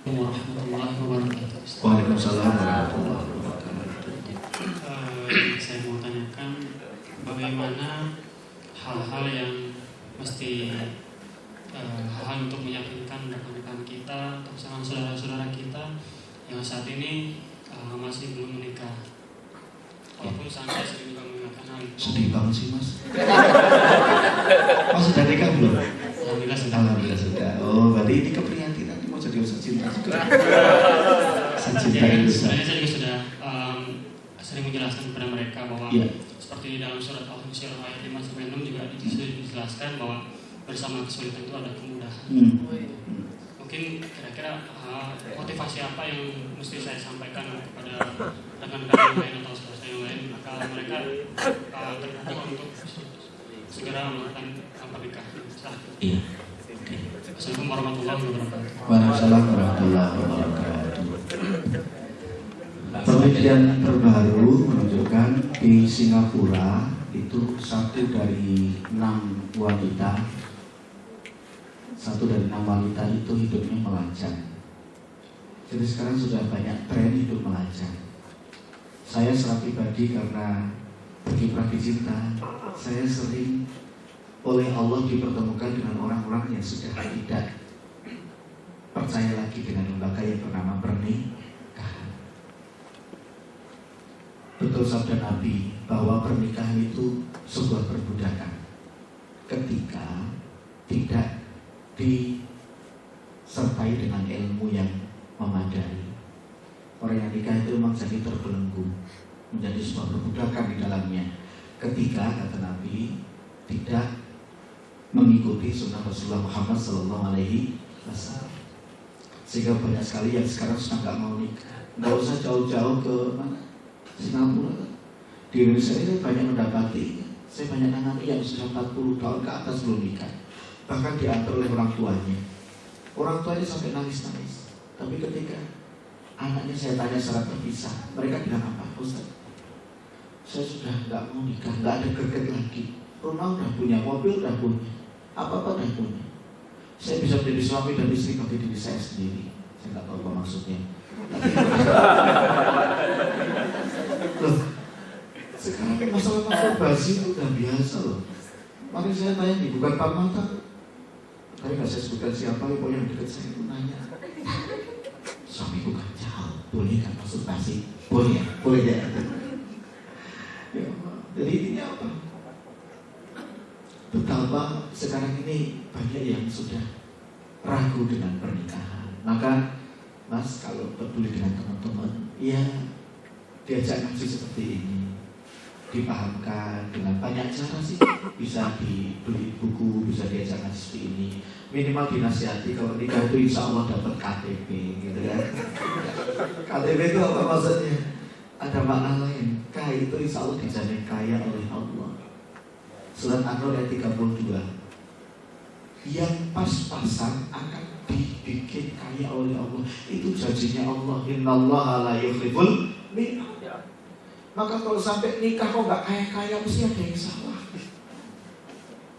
Warahmatullahi wabarakatuh. Waalaikumsalam warahmatullahi wabarakatuh. Saya mau tanyakan bagaimana hal-hal yang mesti hal untuk meyakinkan rekan-rekan kita atau sama saudara-saudara kita yang saat ini masih belum menikah. Walaupun saya sering juga mengingatkan hal itu. Sedih banget sih mas. Mas sudah nikah belum? Alhamdulillah sudah. Alhamdulillah sudah. Oh berarti ini keprihatinan mau jadi usaha cinta juga. Cinta Ya, itu. sebenarnya saya juga sudah sering menjelaskan kepada mereka bahwa seperti di dalam surat Al-Insyirah ayat 5-6 juga dijelaskan bahwa bersama kesulitan itu ada kemudahan. Mungkin kira-kira motivasi apa yang mesti saya sampaikan kepada rekan-rekan yang lain atau saudara yang lain agar mereka terbuka untuk segera melakukan pernikahan. Iya. Assalamualaikum warahmatullahi wabarakatuh. Waalaikumsalam warahmatullahi wabarakatuh. Penelitian terbaru menunjukkan di Singapura itu 1 dari 6 wanita itu hidupnya melajang. Jadi sekarang sudah banyak tren hidup melajang. Saya secara pribadi karena berkiprah di cinta, saya sering oleh Allah dipertemukan dengan orang-orang yang sudah tidak percaya lagi dengan lembaga yang bernama pernikahan. Betul betul sabda Nabi bahwa pernikahan itu sebuah perbudakan ketika tidak disertai dengan ilmu yang memadai. Orang yang nikah itu memang jadi terbelenggu, menjadi sebuah perbudakan di dalamnya ketika, kata Nabi, tidak mengikuti sunnah Rasulullah Muhammad SAW. Sehingga banyak sekali yang sekarang sudah nggak mau nikah. Nggak usah jauh-jauh ke mana, Singapura. Di Indonesia ini banyak mendapati, saya banyak nangani yang sudah 40 tahun ke atas belum nikah, bahkan diatur oleh orang tuanya. Orang tuanya sampai nangis-nangis. Tapi ketika anaknya saya tanya secara terpisah, mereka bilang apa? Ustaz, saya sudah nggak mau nikah, nggak ada greget lagi. Rumah udah punya, mobil udah punya, apa-apa udah punya. Saya bisa menjadi suami dan istri bagi diri saya sendiri. Saya nggak tahu apa maksudnya. Loh, sekarang masalah masturbasi itu udah biasa loh. Makanya saya tanya nih, bukan Pak Mata, tapi nggak saya sebutkan siapa, pokoknya yang dekat saya itu nanya, suami bukan jauh, boleh kan masturbasi? Boleh ya, boleh ya. Ya, jadi intinya apa? Betapa sekarang ini banyak yang sudah ragu dengan pernikahan. Maka Mas, kalau peduli dengan teman-teman, ya diajak ngaji seperti ini, dipahamkan dengan banyak cara sih. Bisa dibeli buku, bisa diajak ngaji seperti ini. Minimal dinasihati kalau nikah itu insya Allah dapat KTP, gitu kan? KTP itu apa maksudnya? Ada makna lain. Kaya itu insya Allah dijamin kaya oleh Allah. Surat An-Nur ayat 32. Yang pas-pasan akan dibikin kaya oleh Allah. Itu janjinya Allah. Innallaha la yukhliful mi'ad. Maka kalau sampai nikah kok gak kaya-kaya, mesti ada yang salah.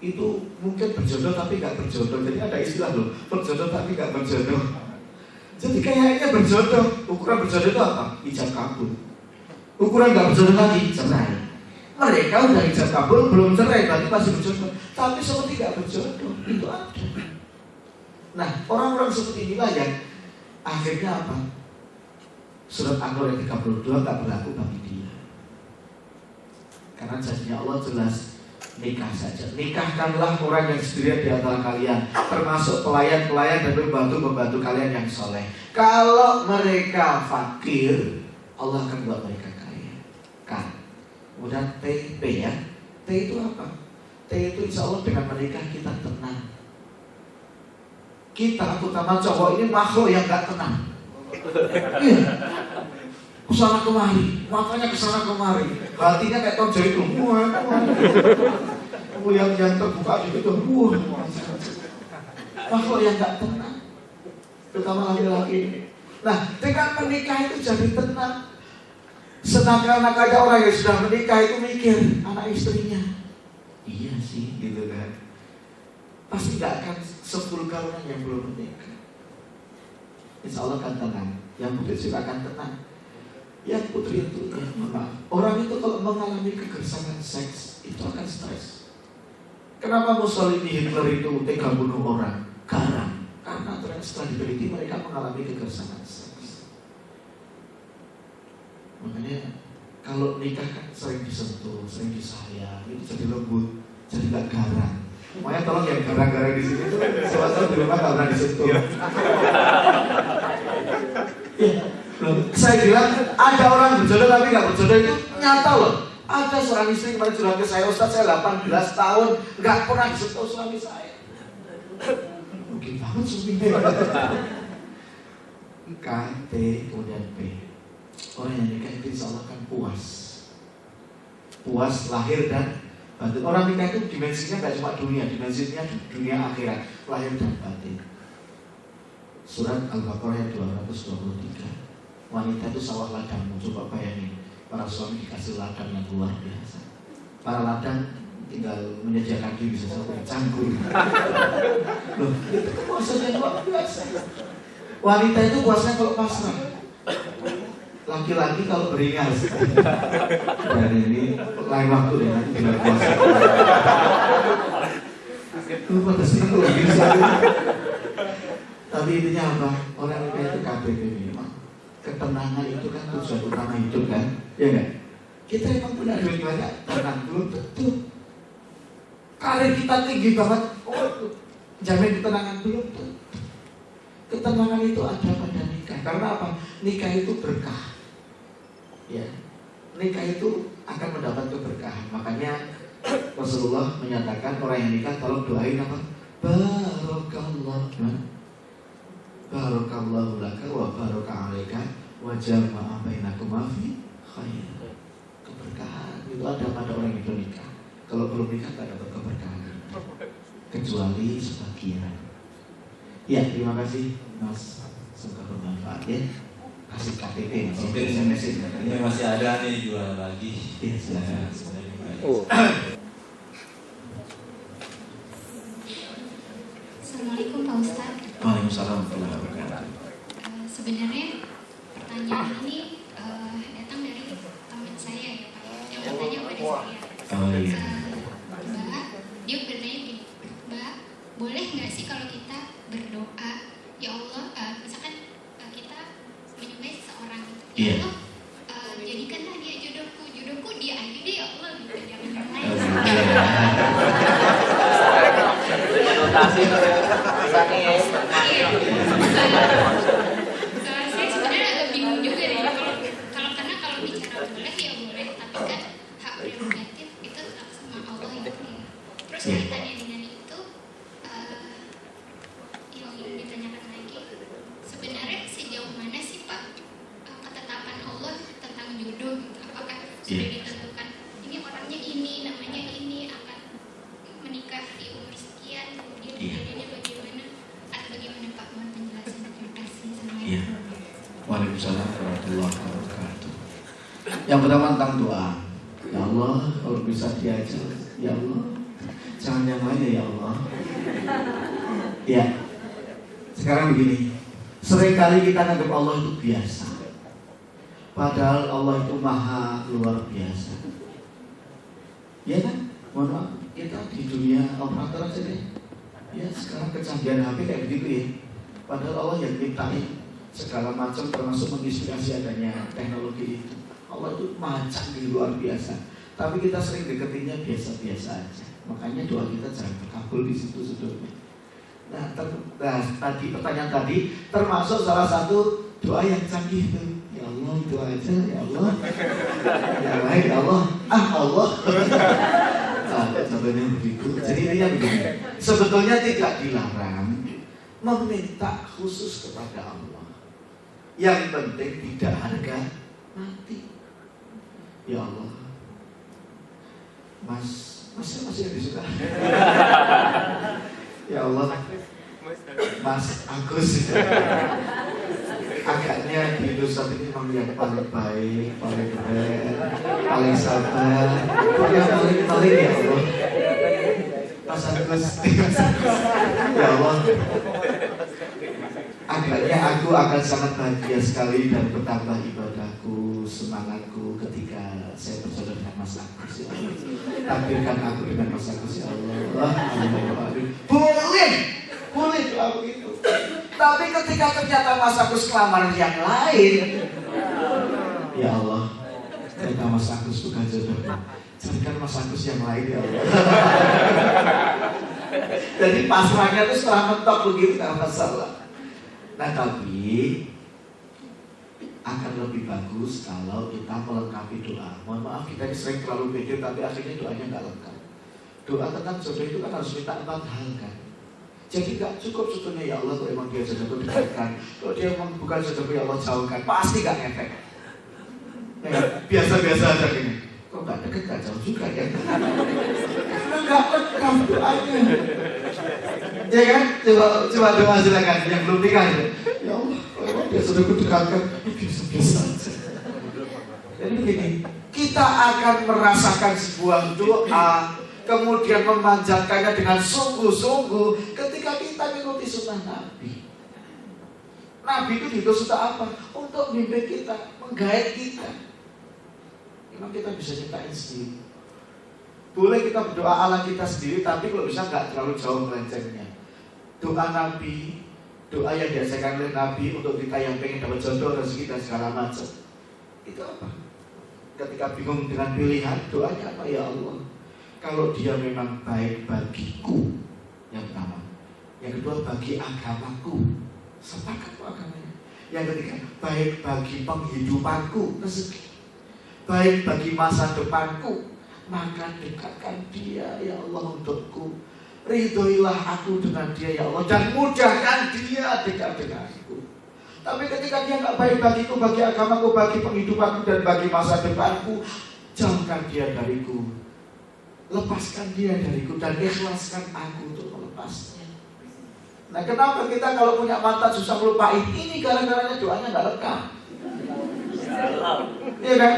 Itu mungkin berjodoh tapi gak berjodoh. Jadi ada istilah loh, berjodoh tapi gak berjodoh. Jadi kayaknya berjodoh. Ukuran berjodoh itu apa? Ijab kabul. Ukuran gak berjodoh lagi, cerai. Mereka udah ijab kabul, belum cerai, berarti masih berjodoh. Tapi seperti gak berjodoh, itu ada. Nah, orang-orang seperti inilah yang akhirnya apa? Surat An-Nur ayat 32 gak berlaku bagi dia. Karena janjinya Allah jelas, nikah saja. Nikahkanlah orang yang sendirian di antara kalian, termasuk pelayan-pelayan dan pembantu-pembantu kalian yang soleh. Kalau mereka fakir, Allah akan buat mereka kaya. Kan? Kemudian T ya. T itu apa? T itu insya Allah dengan menikah kita tenang. Kita terutama cowok ini makhluk yang gak tenang. Kesana kemari, matanya kesana kemari, hatinya kayak Tom Jerry itu. Yang terbuka gitu, makhluk yang gak tenang, terutama laki-laki. Nah, dengan menikah itu jadi tenang. Sedangkan ada orang yang sudah menikah itu mikir anak istrinya. Iya sih, gitu kan. Pasti gak akan 10 orang yang belum menikah. Insya Allah akan tenang. Yang putri juga akan tenang. Yang putri itu ya, orang itu kalau mengalami kegersangan seks itu akan stres. Kenapa Mussolini, Hitler itu tega bunuh orang? Karena ternyata setelah diteliti mereka mengalami kegersangan seks. Makanya kalau nikah kan sering disentuh, sering disayang, itu jadi lembut, jadi gak garang. Makanya tolong yang garang-garang di sini tuh sewaktu di rumah gak pernah disentuh. Saya bilang ada orang berjodoh tapi gak berjodoh itu nyata loh. Ada seorang istri kemarin curhat ke saya, Ustaz saya 18 tahun gak pernah disentuh suami saya. Mungkin banget suaminya. K, T, kemudian P. Orang yang nikah itu insya Allah akan puas. Puas lahir dan batin. Orang nikah itu dimensinya gak cuma dunia, dimensinya dunia akhirat, lahir dan batin. Surat Al-Baqarah ayat 223. Wanita itu sawah ladangmu. Coba bayangin, para suami dikasih ladang yang luar biasa. Para ladang tinggal menyediakan diri sesuatu yang canggung. Loh, itu puasanya yang luar biasa. Wanita itu puasanya kalau pasrah. Laki-laki kalau beringas. Dan ini lain waktu deh nanti bilang puasa. Lu pada senang lagi. Tapi intinya apa? Orang nikah itu KTP minimal. Ketenangan itu kan tujuan utama hidup kan, ya kan? Kita emang punya duit banyak, tenang belum tentu. Karir kita tinggi banget, jamin ketenangan belum tentu. Ketenangan itu ada pada nikah. Karena apa? Nikah itu berkah. Ya, nikah itu akan mendapat keberkahan. Makanya Rasulullah menyatakan orang yang nikah tolong doain apa? Barakallahu laka wa baraka alaika wa jama'a bainakum fi khair. Keberkahan itu ada pada orang yang belum nikah. Kalau belum nikah tak dapat keberkahan kecuali sebagian. Ya, terima kasih Mas. Semoga bermanfaat ya. Kasih KTP Mas. Ini masih ada nih jual lagi. Iya, silakan. Assalamualaikum Pak Ustadz. Waalaikumsalam warahmatullahi wabarakatuh. Sebenarnya pertanyaan ini datang dari teman saya ya Pak, yang bertanya pada saya. Oh iya. Mbak, dia bertanya gini, Mbak, boleh nggak sih kalau kita berdoa, ya Allah, misalkan kita menyukai seseorang, ya Allah, jadikanlah dia jodohku dia aja deh ya Allah, gitu, jangan yang lain. Saya sebenarnya agak bingung juga deh kalau bicara boleh ya boleh, tapi kan hak prerogatif itu sama Allah ya. Terus kaitannya dengan itu yang ingin ditanyakan lagi, sebenarnya sejauh mana sih Pak ketetapan Allah tentang jodoh gitu? Apakah sudah ditentukan ini orangnya ini, namanya ini, akan menikah di umur sekian, kemudian kejadiannya bagaimana, atau bagaimana Pak? Mohon penjelasan. Terima kasih. Iya. Waalaikumsalam warahmatullahi wabarakatuh. Yang pertama tentang doa. Ya Allah, kalau bisa diajar, ya Allah, jangan yang lain ya Allah. Ya. Sekarang begini, seringkali kita anggap Allah itu biasa, padahal Allah itu maha luar biasa. Ya kan? Mohon maaf, kita di dunia operator aja deh. Ya sekarang kecanggihan HP kayak begitu ya. Padahal Allah yang ciptain segala macam termasuk menginspirasi adanya teknologi itu. Allah itu maha canggih luar biasa. Tapi kita sering deketinnya biasa-biasa aja. Makanya doa kita jarang terkabul di situ sebetulnya. Nah, tadi pertanyaan tadi termasuk salah satu doa yang canggih itu. Ya Allah itu aja, ya Allah. Ya baik, ya Allah. Allah. Contohnya begitu. Jadi intinya begini. Sebetulnya tidak dilarang meminta khusus kepada Allah. Yang penting tidak harga mati. Ya Allah, masih yang disuka. Ya Allah, Mas Agus. Agaknya di Indonesia ini memang yang paling baik, paling keren, paling sabar, yang paling ya Allah. Mas Agus, ya Allah, agaknya aku akan sangat bahagia sekali dan bertambah ibadahku, semangatku ketika saya bersaudara dengan Mas Agus. Ya Allah, takdirkan aku dengan Mas Agus ya Allah. Boleh doa begitu. Tapi ketika ternyata Mas Agus kelamar yang lain, ya Allah, ternyata Mas Agus bukan jodohnya. Jadikan Mas Agus yang lain ya Allah. Jadi pasrahnya itu setelah mentok begitu gak masalah. Nah tapi akan lebih bagus kalau kita melengkapi doa. Mohon maaf kita ini sering terlalu pede tapi akhirnya doanya gak lengkap. Doa tentang jodoh itu kan harus minta 4 hal kan. Jadi gak cukup sebetulnya ya Allah kalau emang dia jodohku dekatkan. Kalau dia emang bukan jodohku ya Allah jauhkan. Pasti gak efek. Ya, biasa-biasa aja gini. Kok gak deket gak jauh juga ya. Karena gak lengkap doanya. Ya kan? Coba doa silakan. Yang belum nikah ya. Ya Allah kalau dia jodohku dekatkan. Biasa-biasa aja. Jadi begini, kita akan merasakan sebuah doa, kemudian memanjatkannya dengan sungguh-sungguh ketika kita mengikuti sunnah Nabi. Nabi itu diutus untuk apa? Untuk membimbing kita, menggait kita. Memang kita bisa ciptain sendiri. Boleh kita berdoa ala kita sendiri, tapi kalau bisa nggak terlalu jauh melencengnya. Doa Nabi, doa yang diajarkan oleh Nabi untuk kita yang pengen dapat jodoh, rezeki dan segala macam. Itu apa? ketika bingung dengan pilihan, doanya apa? Ya Allah, kalau dia memang baik bagiku, yang pertama. Yang kedua, bagi agamaku, sepakat agamanya. Yang ketiga, baik bagi penghidupanku, rezeki. Baik bagi masa depanku, maka dekatkan dia ya Allah untukku. Ridhoilah aku dengan dia ya Allah, dan mudahkan dia dekat denganku. Tapi ketika dia nggak baik bagiku, bagi agamaku, bagi penghidupanku, dan bagi masa depanku, jauhkan dia dariku. Lepaskan dia dariku dan ikhlaskan aku untuk melepasnya. Nah, kenapa kita kalau punya mantan susah melupain? Ini gara-garanya doanya nggak lengkap. Iya kan?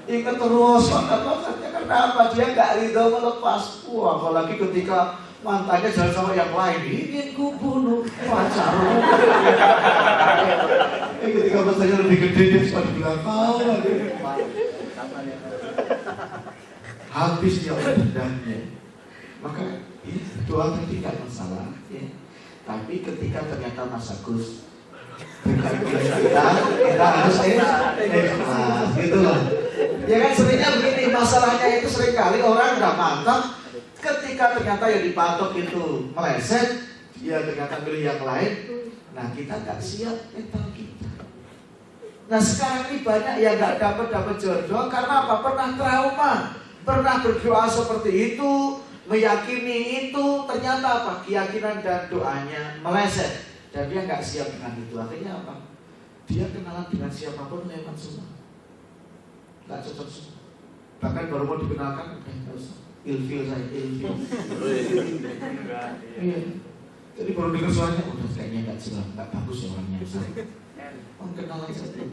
Ingat terus mantan-mantannya, kenapa dia nggak ridho melepas? Wah, apalagi ketika mantannya jalan sama yang lain, ingin ku bunuh pacarmu. Ketika pacarnya lebih gede, dia suka dibilang kau habis dia dendamnya. Maka ya, doa tadi tidak masalah ya. Tapi ketika ternyata Mas Agus kita harus ikhlas gitu loh. Ya kan seringnya begini, masalahnya itu seringkali orang udah mantap, ketika ternyata yang dipatok itu meleset, dia ternyata pilih yang lain. Nah, kita nggak siap mental kita. Nah, sekarang ini banyak yang nggak dapat jodoh karena apa? Pernah trauma, pernah berdoa seperti itu, meyakini itu, ternyata apa? Keyakinan dan doanya meleset dan dia nggak siap dengan itu. Artinya apa? Dia kenalan dengan siapapun lewat semua, nggak cocok semua. Bahkan baru mau dikenalkan, nggak usah. Ilfil saya, ilfil. Iya. Jadi baru dengar suaranya, udah kayaknya nggak jelas, nggak bagus ya orangnya. Kenalan saja.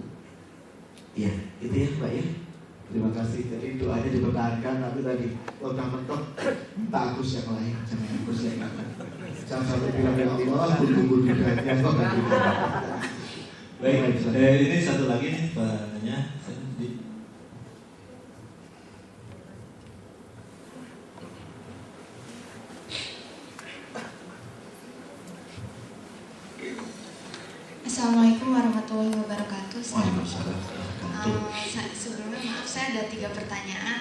Iya, itu ya Mbak ya. Terima kasih. Jadi doanya dipertahankan, tapi tadi udah mentok minta Agus yang lain, jangan Agus yang lain. Jangan sampai bilang ya Allah, tunggu dugaannya. Baik, ini satu lagi nih pertanyaannya. Assalamualaikum warahmatullahi wabarakatuh. Waalaikumsalam. Sebelumnya maaf, saya ada 3 pertanyaan.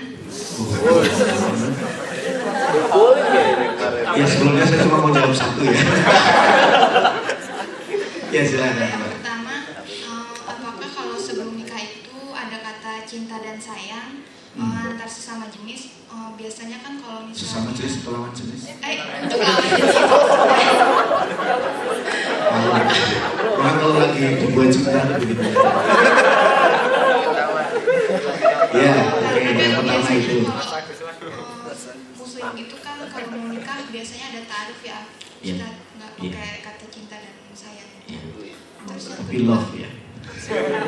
Ya sebelumnya saya cuma mau jawab 1 ya. Ya silakan. Yang pertama, apakah kalau sebelum nikah itu ada kata cinta dan sayang antar sesama jenis? Biasanya kan kalau misalnya Sesama jenis atau lawan jenis? Untuk lawan jenis. Orang kalau lagi dibuat cinta begitu. Ya, yang pertama itu. Muslim itu kan kalau mau nikah biasanya ada ta'aruf ya. Kita nggak pakai kata cinta dan sayang. Terus yang Tapi kedua, love ya.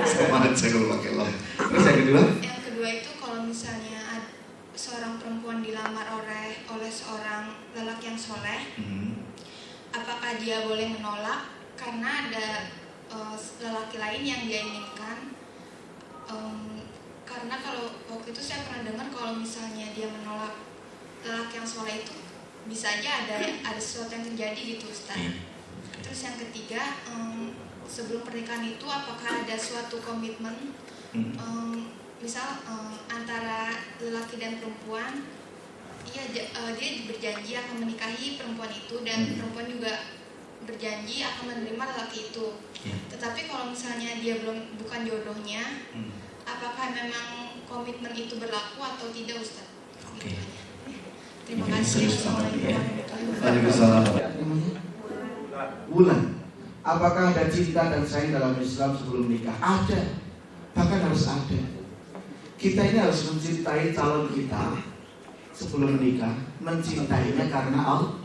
Semangat saya kalau pakai love. Terus yang kedua? Yang kedua itu kalau misalnya seorang perempuan dilamar oleh seorang lelaki yang soleh, apakah dia boleh menolak karena ada lelaki lain yang dia inginkan? Karena kalau waktu itu saya pernah dengar kalau misalnya dia menolak lelaki yang soleh itu bisa aja ada sesuatu yang terjadi gitu Ustaz. Terus yang ketiga, sebelum pernikahan itu apakah ada suatu komitmen misal antara lelaki dan perempuan, dia berjanji akan menikahi perempuan itu dan perempuan juga berjanji akan menerima lelaki itu. Tetapi kalau misalnya dia bukan jodohnya, apakah memang komitmen itu berlaku atau tidak Ustaz? Oke. Terima kasih. Waalaikumsalam. Bulan. Apakah ada cinta dan sayang dalam Islam sebelum nikah? Ada. Bahkan harus ada. Kita ini harus mencintai calon kita sebelum menikah. Mencintainya karena Allah.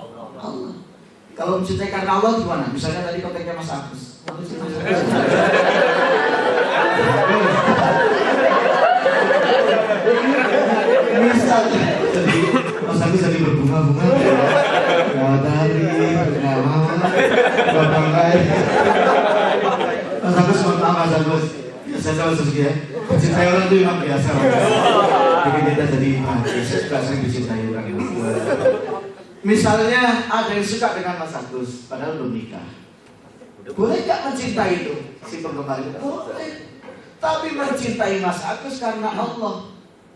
Kalau mencintai karena Allah gimana? Misalnya tadi konteksnya Mas Agus. Misal jadi Mas Agus jadi berbunga-bunga. Dari Bapak lain. Mas Agus menang Mas Agus. Saya tahu sesuatu ya. Mencintai orang itu memang biasa. Bikin kita jadi bahagia. Saya juga sering dicintai orang. Misalnya ada yang suka dengan Mas Agus, padahal belum nikah. Boleh nggak mencintai itu si penggemar itu? Boleh. Tapi mencintai Mas Agus karena Allah.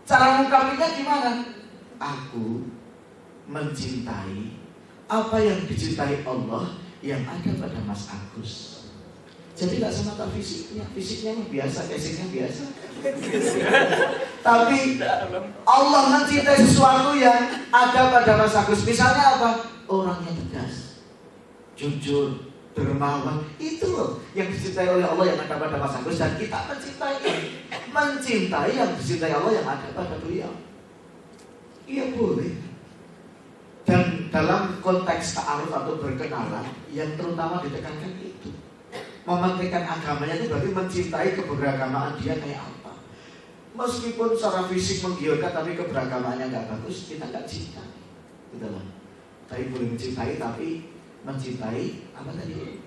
Cara mengungkapinya gimana? Aku mencintai apa yang dicintai Allah yang ada pada Mas Agus. Jadi gak semata fisiknya biasa, fisiknya biasa. Tapi Allah mencintai sesuatu yang ada pada Mas Agus. Misalnya apa? Orangnya tegas, jujur, dermawan. Itu loh yang dicintai oleh Allah yang ada pada Mas Agus. Dan kita mencintai yang dicintai Allah yang ada pada beliau. Iya boleh. Dan dalam konteks ta'aruf atau berkenalan, yang terutama ditekankan itu, mementingkan agamanya itu berarti mencintai keberagamaan dia kayak apa. Meskipun secara fisik menggiurkan tapi keberagamaannya nggak bagus, kita nggak cinta, gitu loh. Tapi boleh mencintai, tapi mencintai apa tadi?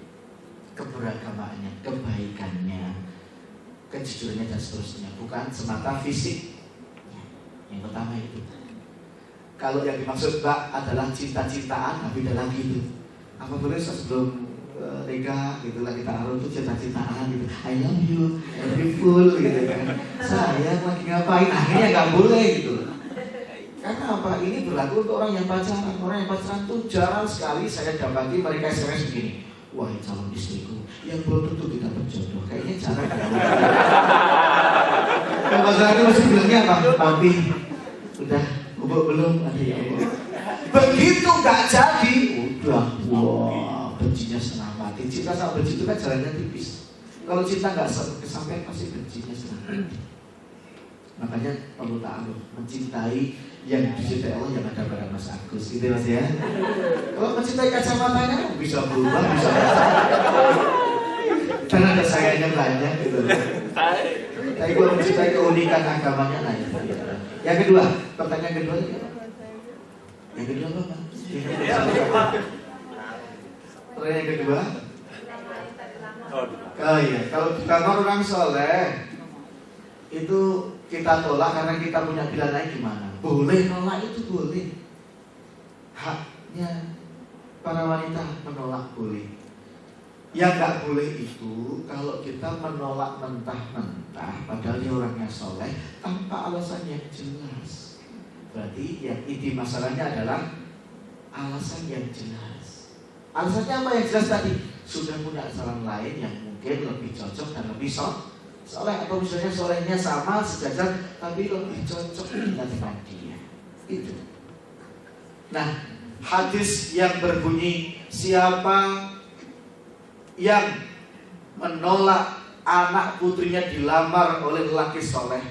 Keberagamaannya, kebaikannya, kejujurannya dan seterusnya, bukan semata fisik. Yang pertama itu. Kalau yang dimaksud Mbak adalah cinta-cintaan, tapi dalam gitu. Apa boleh sebelum nikah gitu lah kita harus tuh cinta-cintaan gitu. I love you, beautiful gitu kan. Sayang lagi ngapain? Akhirnya nggak boleh gitu. Karena apa? Ini berlaku untuk orang yang pacaran. Orang yang pacaran tuh jarang sekali saya dapati mereka SMS begini. Wahai calon istriku, yang belum tentu kita berjodoh. Kayaknya jarang ya. Yang pacaran itu masih bilangnya apa? Papi, udah belum ada ya Allah. Begitu nggak jadi, udah wah bencinya setengah mati. Cinta sama benci itu kan jalannya tipis. Kalau cinta nggak kesampaian pasti bencinya setengah mati. Makanya perlu ta'aruf, mencintai yang dicintai Allah yang ada pada Mas Agus, gitu Mas ya. Kalau mencintai kacamatanya bisa berubah, bisa karena ada sayangnya banyak gitu. Tapi kalau mencintai keunikan agamanya nah itu. Yang kedua, pertanyaan kedua ini. Yang kedua apa? Pertanyaan kedua. Oh iya, kalau kita orang soleh itu kita tolak karena kita punya pilihan lain gimana? Boleh nolak itu boleh. Haknya para wanita menolak boleh. Yang nggak boleh itu kalau kita menolak mentah-mentah padahal dia orangnya soleh tanpa alasan yang jelas. Berarti yang inti masalahnya adalah alasan yang jelas. Alasannya apa yang jelas tadi? Sudah punya calon lain yang mungkin lebih cocok dan lebih soleh, atau misalnya solehnya sama sejajar tapi lebih cocok dengan dia. Itu. Nah, hadis yang berbunyi siapa yang menolak anak putrinya dilamar oleh lelaki soleh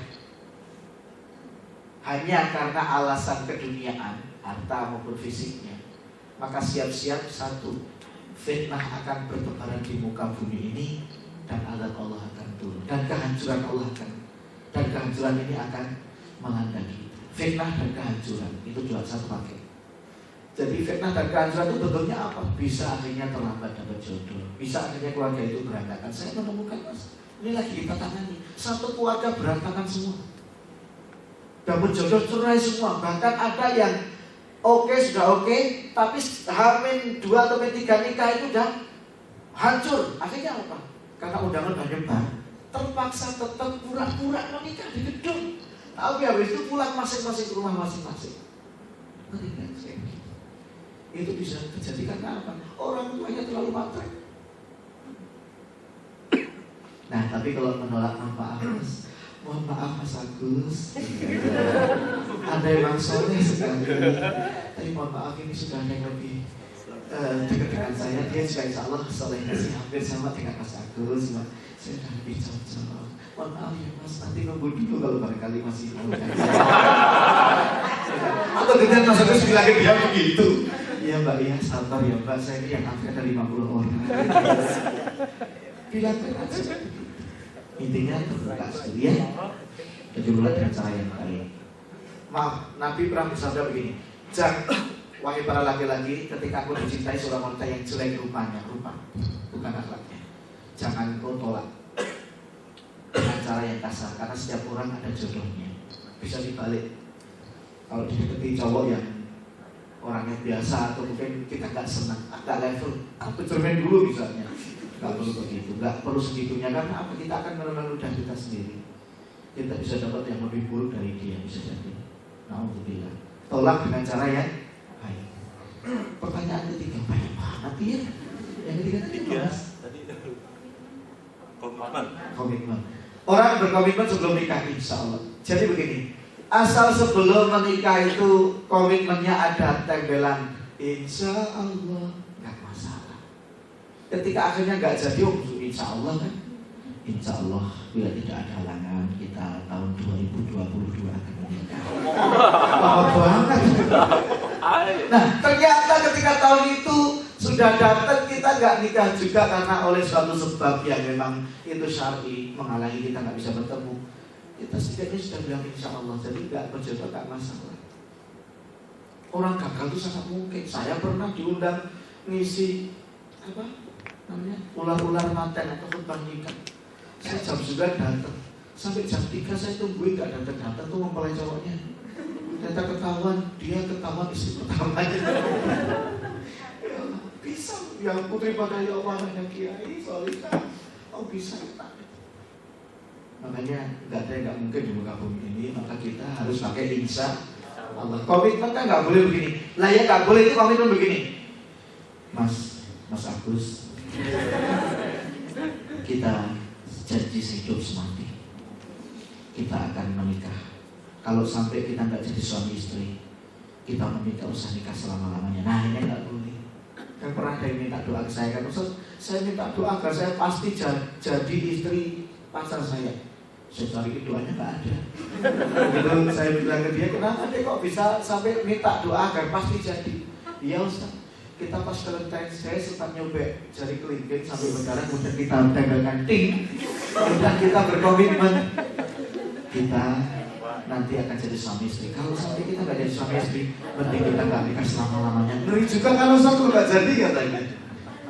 hanya karena alasan keduniaan, harta maupun fisiknya, maka siap-siap satu, fitnah akan bertebaran di muka bumi ini dan azab Allah akan turun dan kehancuran Allah akan, dan kehancuran ini akan melanda kita. Fitnah dan kehancuran itu dua satu paket. Jadi fitnah dan kehancuran itu bentuknya apa? Bisa akhirnya terlambat dapat jodoh, bisa akhirnya keluarga itu berantakan. Saya menemukan Mas, ini lagi kita tangani. Satu keluarga berantakan semua, dapat jodoh cerai semua. Bahkan ada yang sudah oke, tapi H-2 atau H-3 nikah itu udah hancur. Akhirnya apa? Karena undangan banyak banget, terpaksa tetap pura-pura menikah di gedung. Tapi habis itu pulang masing-masing ke rumah masing-masing. Itu bisa terjadi karena apa? Orang tuanya terlalu matang. Nah, tapi kalau menolak mohon maaf Mas Agus, Anda memang soleh sekali, tapi mohon maaf ini sudah ada yang lebih dekat dengan saya. Dia juga insya Allah solehnya sih hampir sama dengan Mas Agus, saya sudah lebih cocok. Mohon maaf ya Mas, nanti nunggu dulu kalau barangkali masih mau. Atau kemudian Mas Agus bilang ke dia begitu. Ya Mbak, ya sabar ya Mbak, saya ini yang angkat ada 50 orang. Bilangkan aja. Intinya terbuka studi ya. Jadi mulai dengan cara yang baik. Maaf, Nabi pernah bersabda begini, wahai para laki-laki, ketika aku mencintai seorang wanita yang jelek rupa, bukan akhlaknya, jangan kau tolak dengan cara yang kasar, karena setiap orang ada jodohnya. Bisa dibalik. Kalau didekati cowok yang orangnya biasa atau mungkin kita nggak senang, agak level, aku cermin dulu misalnya. Nggak perlu begitu, nggak perlu segitunya. Karena apa? Kita akan meludah kita sendiri. Kita bisa dapat yang lebih buruk dari dia, bisa jadi. Alhamdulillah. Tolak dengan cara yang baik. Pertanyaan ketiga, banyak banget ya. Yang ketiga tadi Mas. Komitmen. Orang berkomitmen sebelum nikah, insya Allah. Jadi begini, asal sebelum menikah itu komitmennya ada tempelan insya Allah, nggak masalah. Ketika akhirnya nggak jadi, insya Allah kan, insya Allah bila tidak ada halangan kita tahun 2022 akan menikah. Lama banget. Nah ternyata ketika tahun itu sudah datang, kita nggak nikah juga karena oleh suatu sebab yang memang itu syar'i menghalangi kita nggak bisa bertemu. Kita setidaknya sudah bilang insya Allah, jadi nggak berjodoh nggak masalah. Orang gagal itu sangat mungkin. Saya pernah diundang ngisi apa namanya ular-ular maten atau khutbah nikah. Saya jam 9 datang, sampai jam 3 saya tungguin nggak datang tuh mempelai cowoknya. Ternyata ketahuan, dia ketahuan istri pertamanya. Bisa yang putri pada ya Allah hanya kiai solihah. Oh bisa kita. Makanya nggak mungkin di muka bumi ini, maka kita harus pakai insya Allah. Komitmen kan nggak boleh begini. Lah ya nggak boleh itu komitmen begini. Mas Agus, kita janji hidup semati. Kita akan menikah. Kalau sampai kita nggak jadi suami istri, kita menikah usah nikah selama-lamanya. Nah ini nggak boleh. Kan pernah ada yang minta doa ke saya kan, Ustaz, saya minta doa agar saya pasti jadi istri pacar saya. Saya cari doanya nggak ada. Begitu saya bilang ke dia, kenapa deh kok bisa sampai minta doa agar pasti jadi? Iya Ustaz, kita pas Valentine saya sempat nyobek jari kelingking sampai berdarah, kemudian kita tempelkan ting, kemudian kita berkomitmen kita nanti akan jadi suami istri. Kalau sampai kita nggak jadi suami istri, penting kita nggak nikah selama-lamanya. Ngeri juga kalau satu nggak jadi katanya.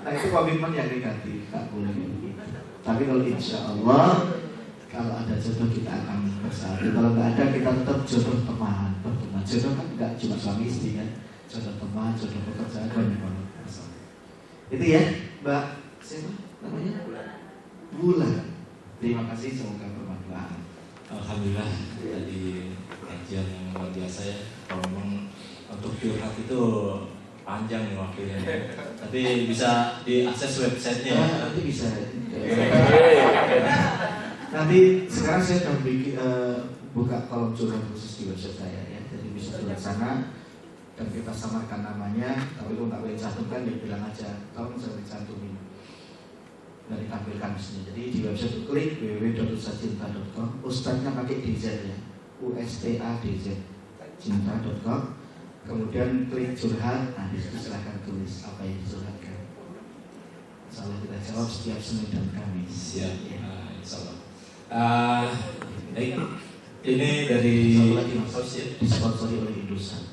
Nah itu komitmen yang negatif, nggak boleh begitu. Tapi kalau insya Allah, kalau ada jodoh kita akan bersatu. Kalau nggak ada kita tetap jodoh teman, berteman. Jodoh kan nggak cuma suami istri kan, jodoh teman, jodoh pekerjaan banyak banget. Itu ya, Mbak siapa namanya? Bulan. Terima kasih, semoga bermanfaat. Alhamdulillah, tadi kajian yang luar biasa ya. Kalau memang untuk curhat itu panjang nih waktunya, tapi bisa diakses websitenya. Nanti bisa. Nanti sekarang saya akan bikin buka kolom curhat khusus di website saya ya. Jadi bisa curhat sana dan kita samarkan namanya. Tapi kalau nggak boleh cantumkan, dia bilang aja. Tolong saya cantumin. Dan ditampilkan di Jadi di website klik www.ustadzcinta.com. Ustadznya pakai DZ ya, USTADZ cinta.com. Kemudian klik curhat. Nah di situ silahkan tulis apa yang dicurhatkan. Insyaallah kita jawab setiap Senin dan Kamis. Siap ya. Insyaallah. Baik. Ini dari disponsori oleh Indosat.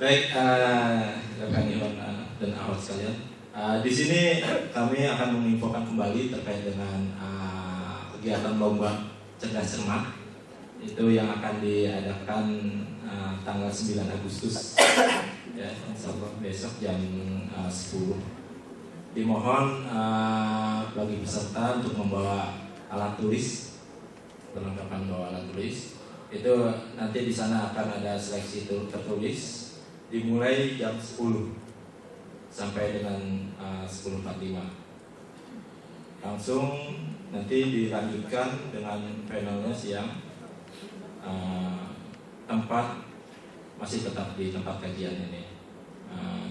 Baik, rekan Iwan dan awal sekalian. Di sini kami akan menginfokan kembali terkait dengan kegiatan lomba cerdas cermat itu yang akan diadakan tanggal 9 Agustus ya, insyaallah besok jam 10. Dimohon bagi peserta untuk membawa alat tulis, perlengkapan bawa alat tulis. Itu nanti di sana akan ada seleksi tertulis dimulai jam 10 sampai dengan 10.45. Langsung nanti dilanjutkan dengan panelnya siang. Tempat masih tetap di tempat kajian ini.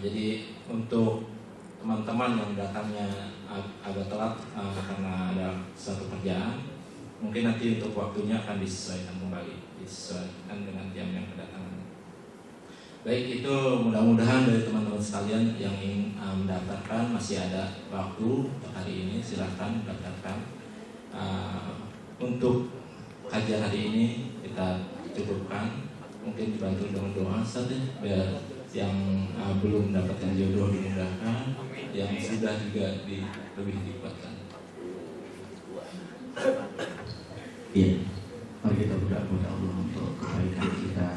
Jadi untuk teman-teman yang datangnya agak telat karena ada suatu kerjaan, mungkin nanti untuk waktunya akan disesuaikan kembali, disesuaikan dengan jam yang kedatangan. Baik, itu mudah-mudahan dari teman-teman sekalian yang ingin mendaftarkan masih ada waktu untuk hari ini, silahkan daftarkan. Untuk kajian hari ini kita cukupkan, mungkin dibantu dengan doa saja biar yang belum mendapatkan jodoh dimudahkan, yang sudah juga lebih dikuatkan. Iya, mari kita berdoa kepada Allah untuk kebaikan kita,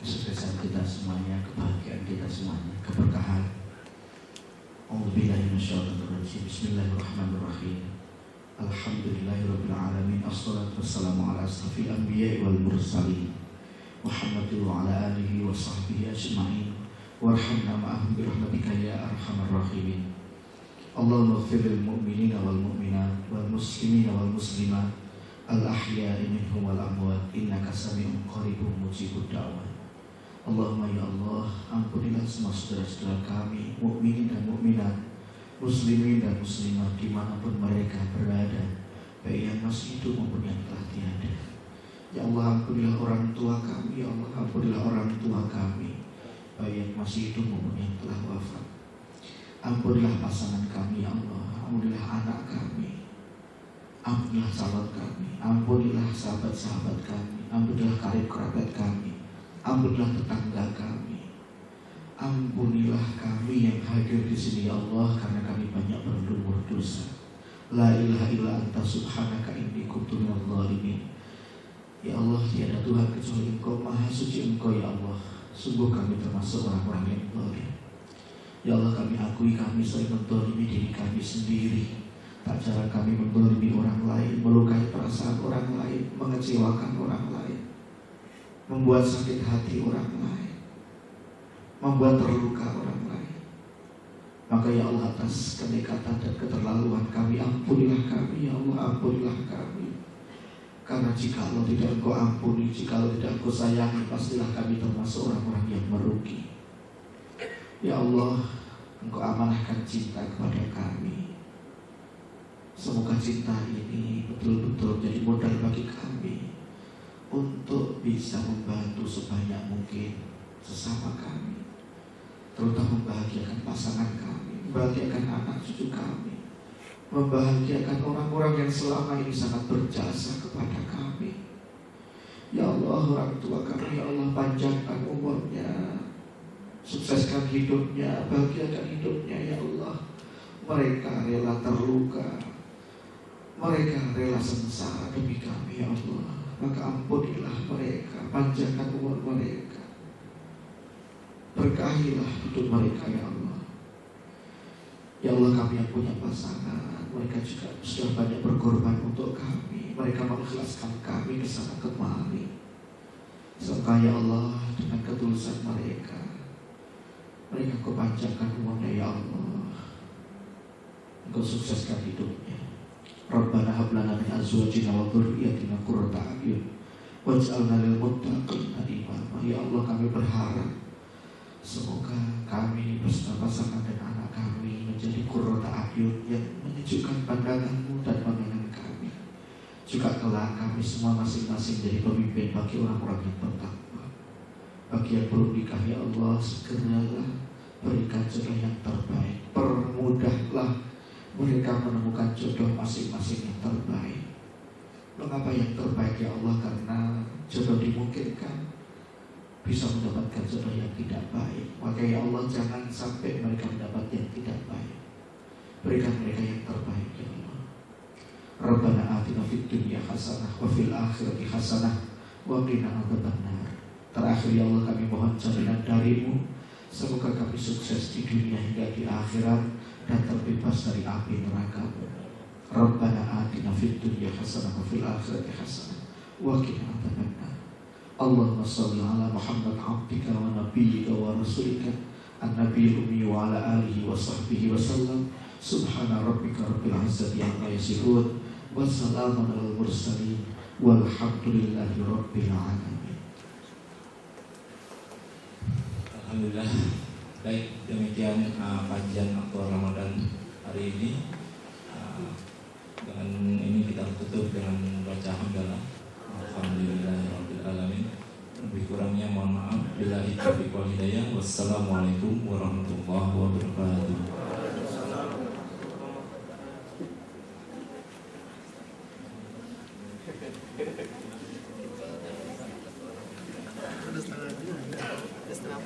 kesuksesan kita semuanya, kebahagiaan kita semuanya. minasyaitonir rajim. Bismillahirrahmanirrahim. Alhamdulillahirabbil alamin. Assalatu wassalamu ala asrofil anbiya'i wal mursalin Muhammadin wa ala alihi wa sahbihi ajma'in. Warhamna ma'ahum birahmatika ya arhamar rahimin. Allahumma ighfir lil mu'minina wal mu'minat wal muslimina wal muslimat al-ahya'i minhum wal amwat innaka sami'un qaribun mujibud da'wat. Allahumma ya Allah, ampunilah semua saudara-saudara kami, mukminin dan mukminat, muslimin dan muslimat dimanapun mereka berada, baik yang masih hidup maupun yang telah tiada. Ya Allah, ampunilah orang tua kami, ya Allah, ampunilah orang tua kami, baik yang masih hidup maupun yang telah wafat. Ampunilah pasangan kami, ya Allah, ampunilah anak kami, ampunilah calon kami, ampunilah sahabat-sahabat kami, ampunilah karib kerabat kami, ampunilah tetangga kami, ampunilah kami yang hadir di sini, ya Allah, karena kami banyak berlumur dosa. La ilaha illa anta subhanaka inni kuntu minadh dhalimin. Ya Allah, tiada Tuhan kecuali Engkau, Maha Suci Engkau, ya Allah. Sungguh kami termasuk orang-orang yang zalim. Ya Allah, kami akui kami sering menzalimi diri kami sendiri. Tak jarang kami menzalimi orang lain, melukai perasaan orang lain, mengecewakan orang lain, membuat sakit hati orang lain, membuat terluka orang lain. Maka ya Allah, atas kenekatan dan keterlaluan kami, ampunilah kami, ya Allah, ampunilah kami. Karena jika Allah tidak Engkau ampuni, jika Allah tidak Engkau sayangi, pastilah kami termasuk orang-orang yang merugi. Ya Allah, Engkau amanahkan cinta kepada kami. Semoga cinta ini betul-betul jadi modal bagi kami untuk bisa membantu sebanyak mungkin sesama kami, terutama membahagiakan pasangan kami, membahagiakan anak cucu kami, membahagiakan orang-orang yang selama ini sangat berjasa kepada kami. Ya Allah, orang tua kami, ya Allah, panjangkan umurnya, sukseskan hidupnya, bahagiakan hidupnya, ya Allah. Mereka rela terluka, mereka rela sengsara demi kami, ya Allah. Maka ampunilah mereka, panjangkan umur mereka, berkahilah hidup mereka, ya Allah. Ya Allah, kami yang punya pasangan, mereka juga sudah banyak berkorban untuk kami. Mereka mengikhlaskan kami ke sana kemari. Semoga ya Allah, dengan ketulusan mereka Kau panjangkan umurnya, ya Allah. Engkau sukseskan hidupnya. Rabbana hab lana min azwajina wa dhurriyyatina qurrata a'yun waj'alna lil muttaqina imama. Ya Allah, kami berharap semoga kami beserta pasangan dan anak kami menjadi qurrata a'yun yang menyejukkan pandangan-Mu dan pandangan kami. Juga kelak kami semua masing-masing jadi pemimpin bagi orang-orang yang bertakwa. Bagi yang belum nikah, ya Allah, segeralah berikan jodoh yang terbaik. Permudahlah mereka menemukan jodoh masing-masing yang terbaik. Mengapa yang terbaik, ya Allah? Karena jodoh dimungkinkan bisa mendapatkan jodoh yang tidak baik. Maka ya Allah, jangan sampai mereka mendapat yang tidak baik. Berikan mereka yang terbaik, ya Allah. Rabbana atina fid dunya hasanah wa fil akhirati hasanah wa qina adzabannar. Terakhir, ya Allah, kami mohon jaminan dari-Mu, semoga kami sukses di dunia hingga di akhirat dan terbebas dari api neraka-Mu. Rabbana atina fid dunya hasanah wa fil akhirati hasanah wa qina adzabannar. Allahumma shalli ala Muhammad abdika wa nabiyyika wa rasulika an-nabiyil ummi wa ala alihi wa sahbihi wa sallam. Subhana rabbika rabbil izzati amma yasifun wa salamun alal mursalin walhamdulillahi rabbil alamin. Alhamdulillah. Baik, demikian kajian aktual Ramadan hari ini. Dengan ini kita tutup dengan baca hamdalah. Alhamdulillahirabbil alamin. Lebih kurangnya mohon maaf. Billahi taufiq wal hidayah. Wassalamualaikum warahmatullahi wabarakatuh. Udah setengah.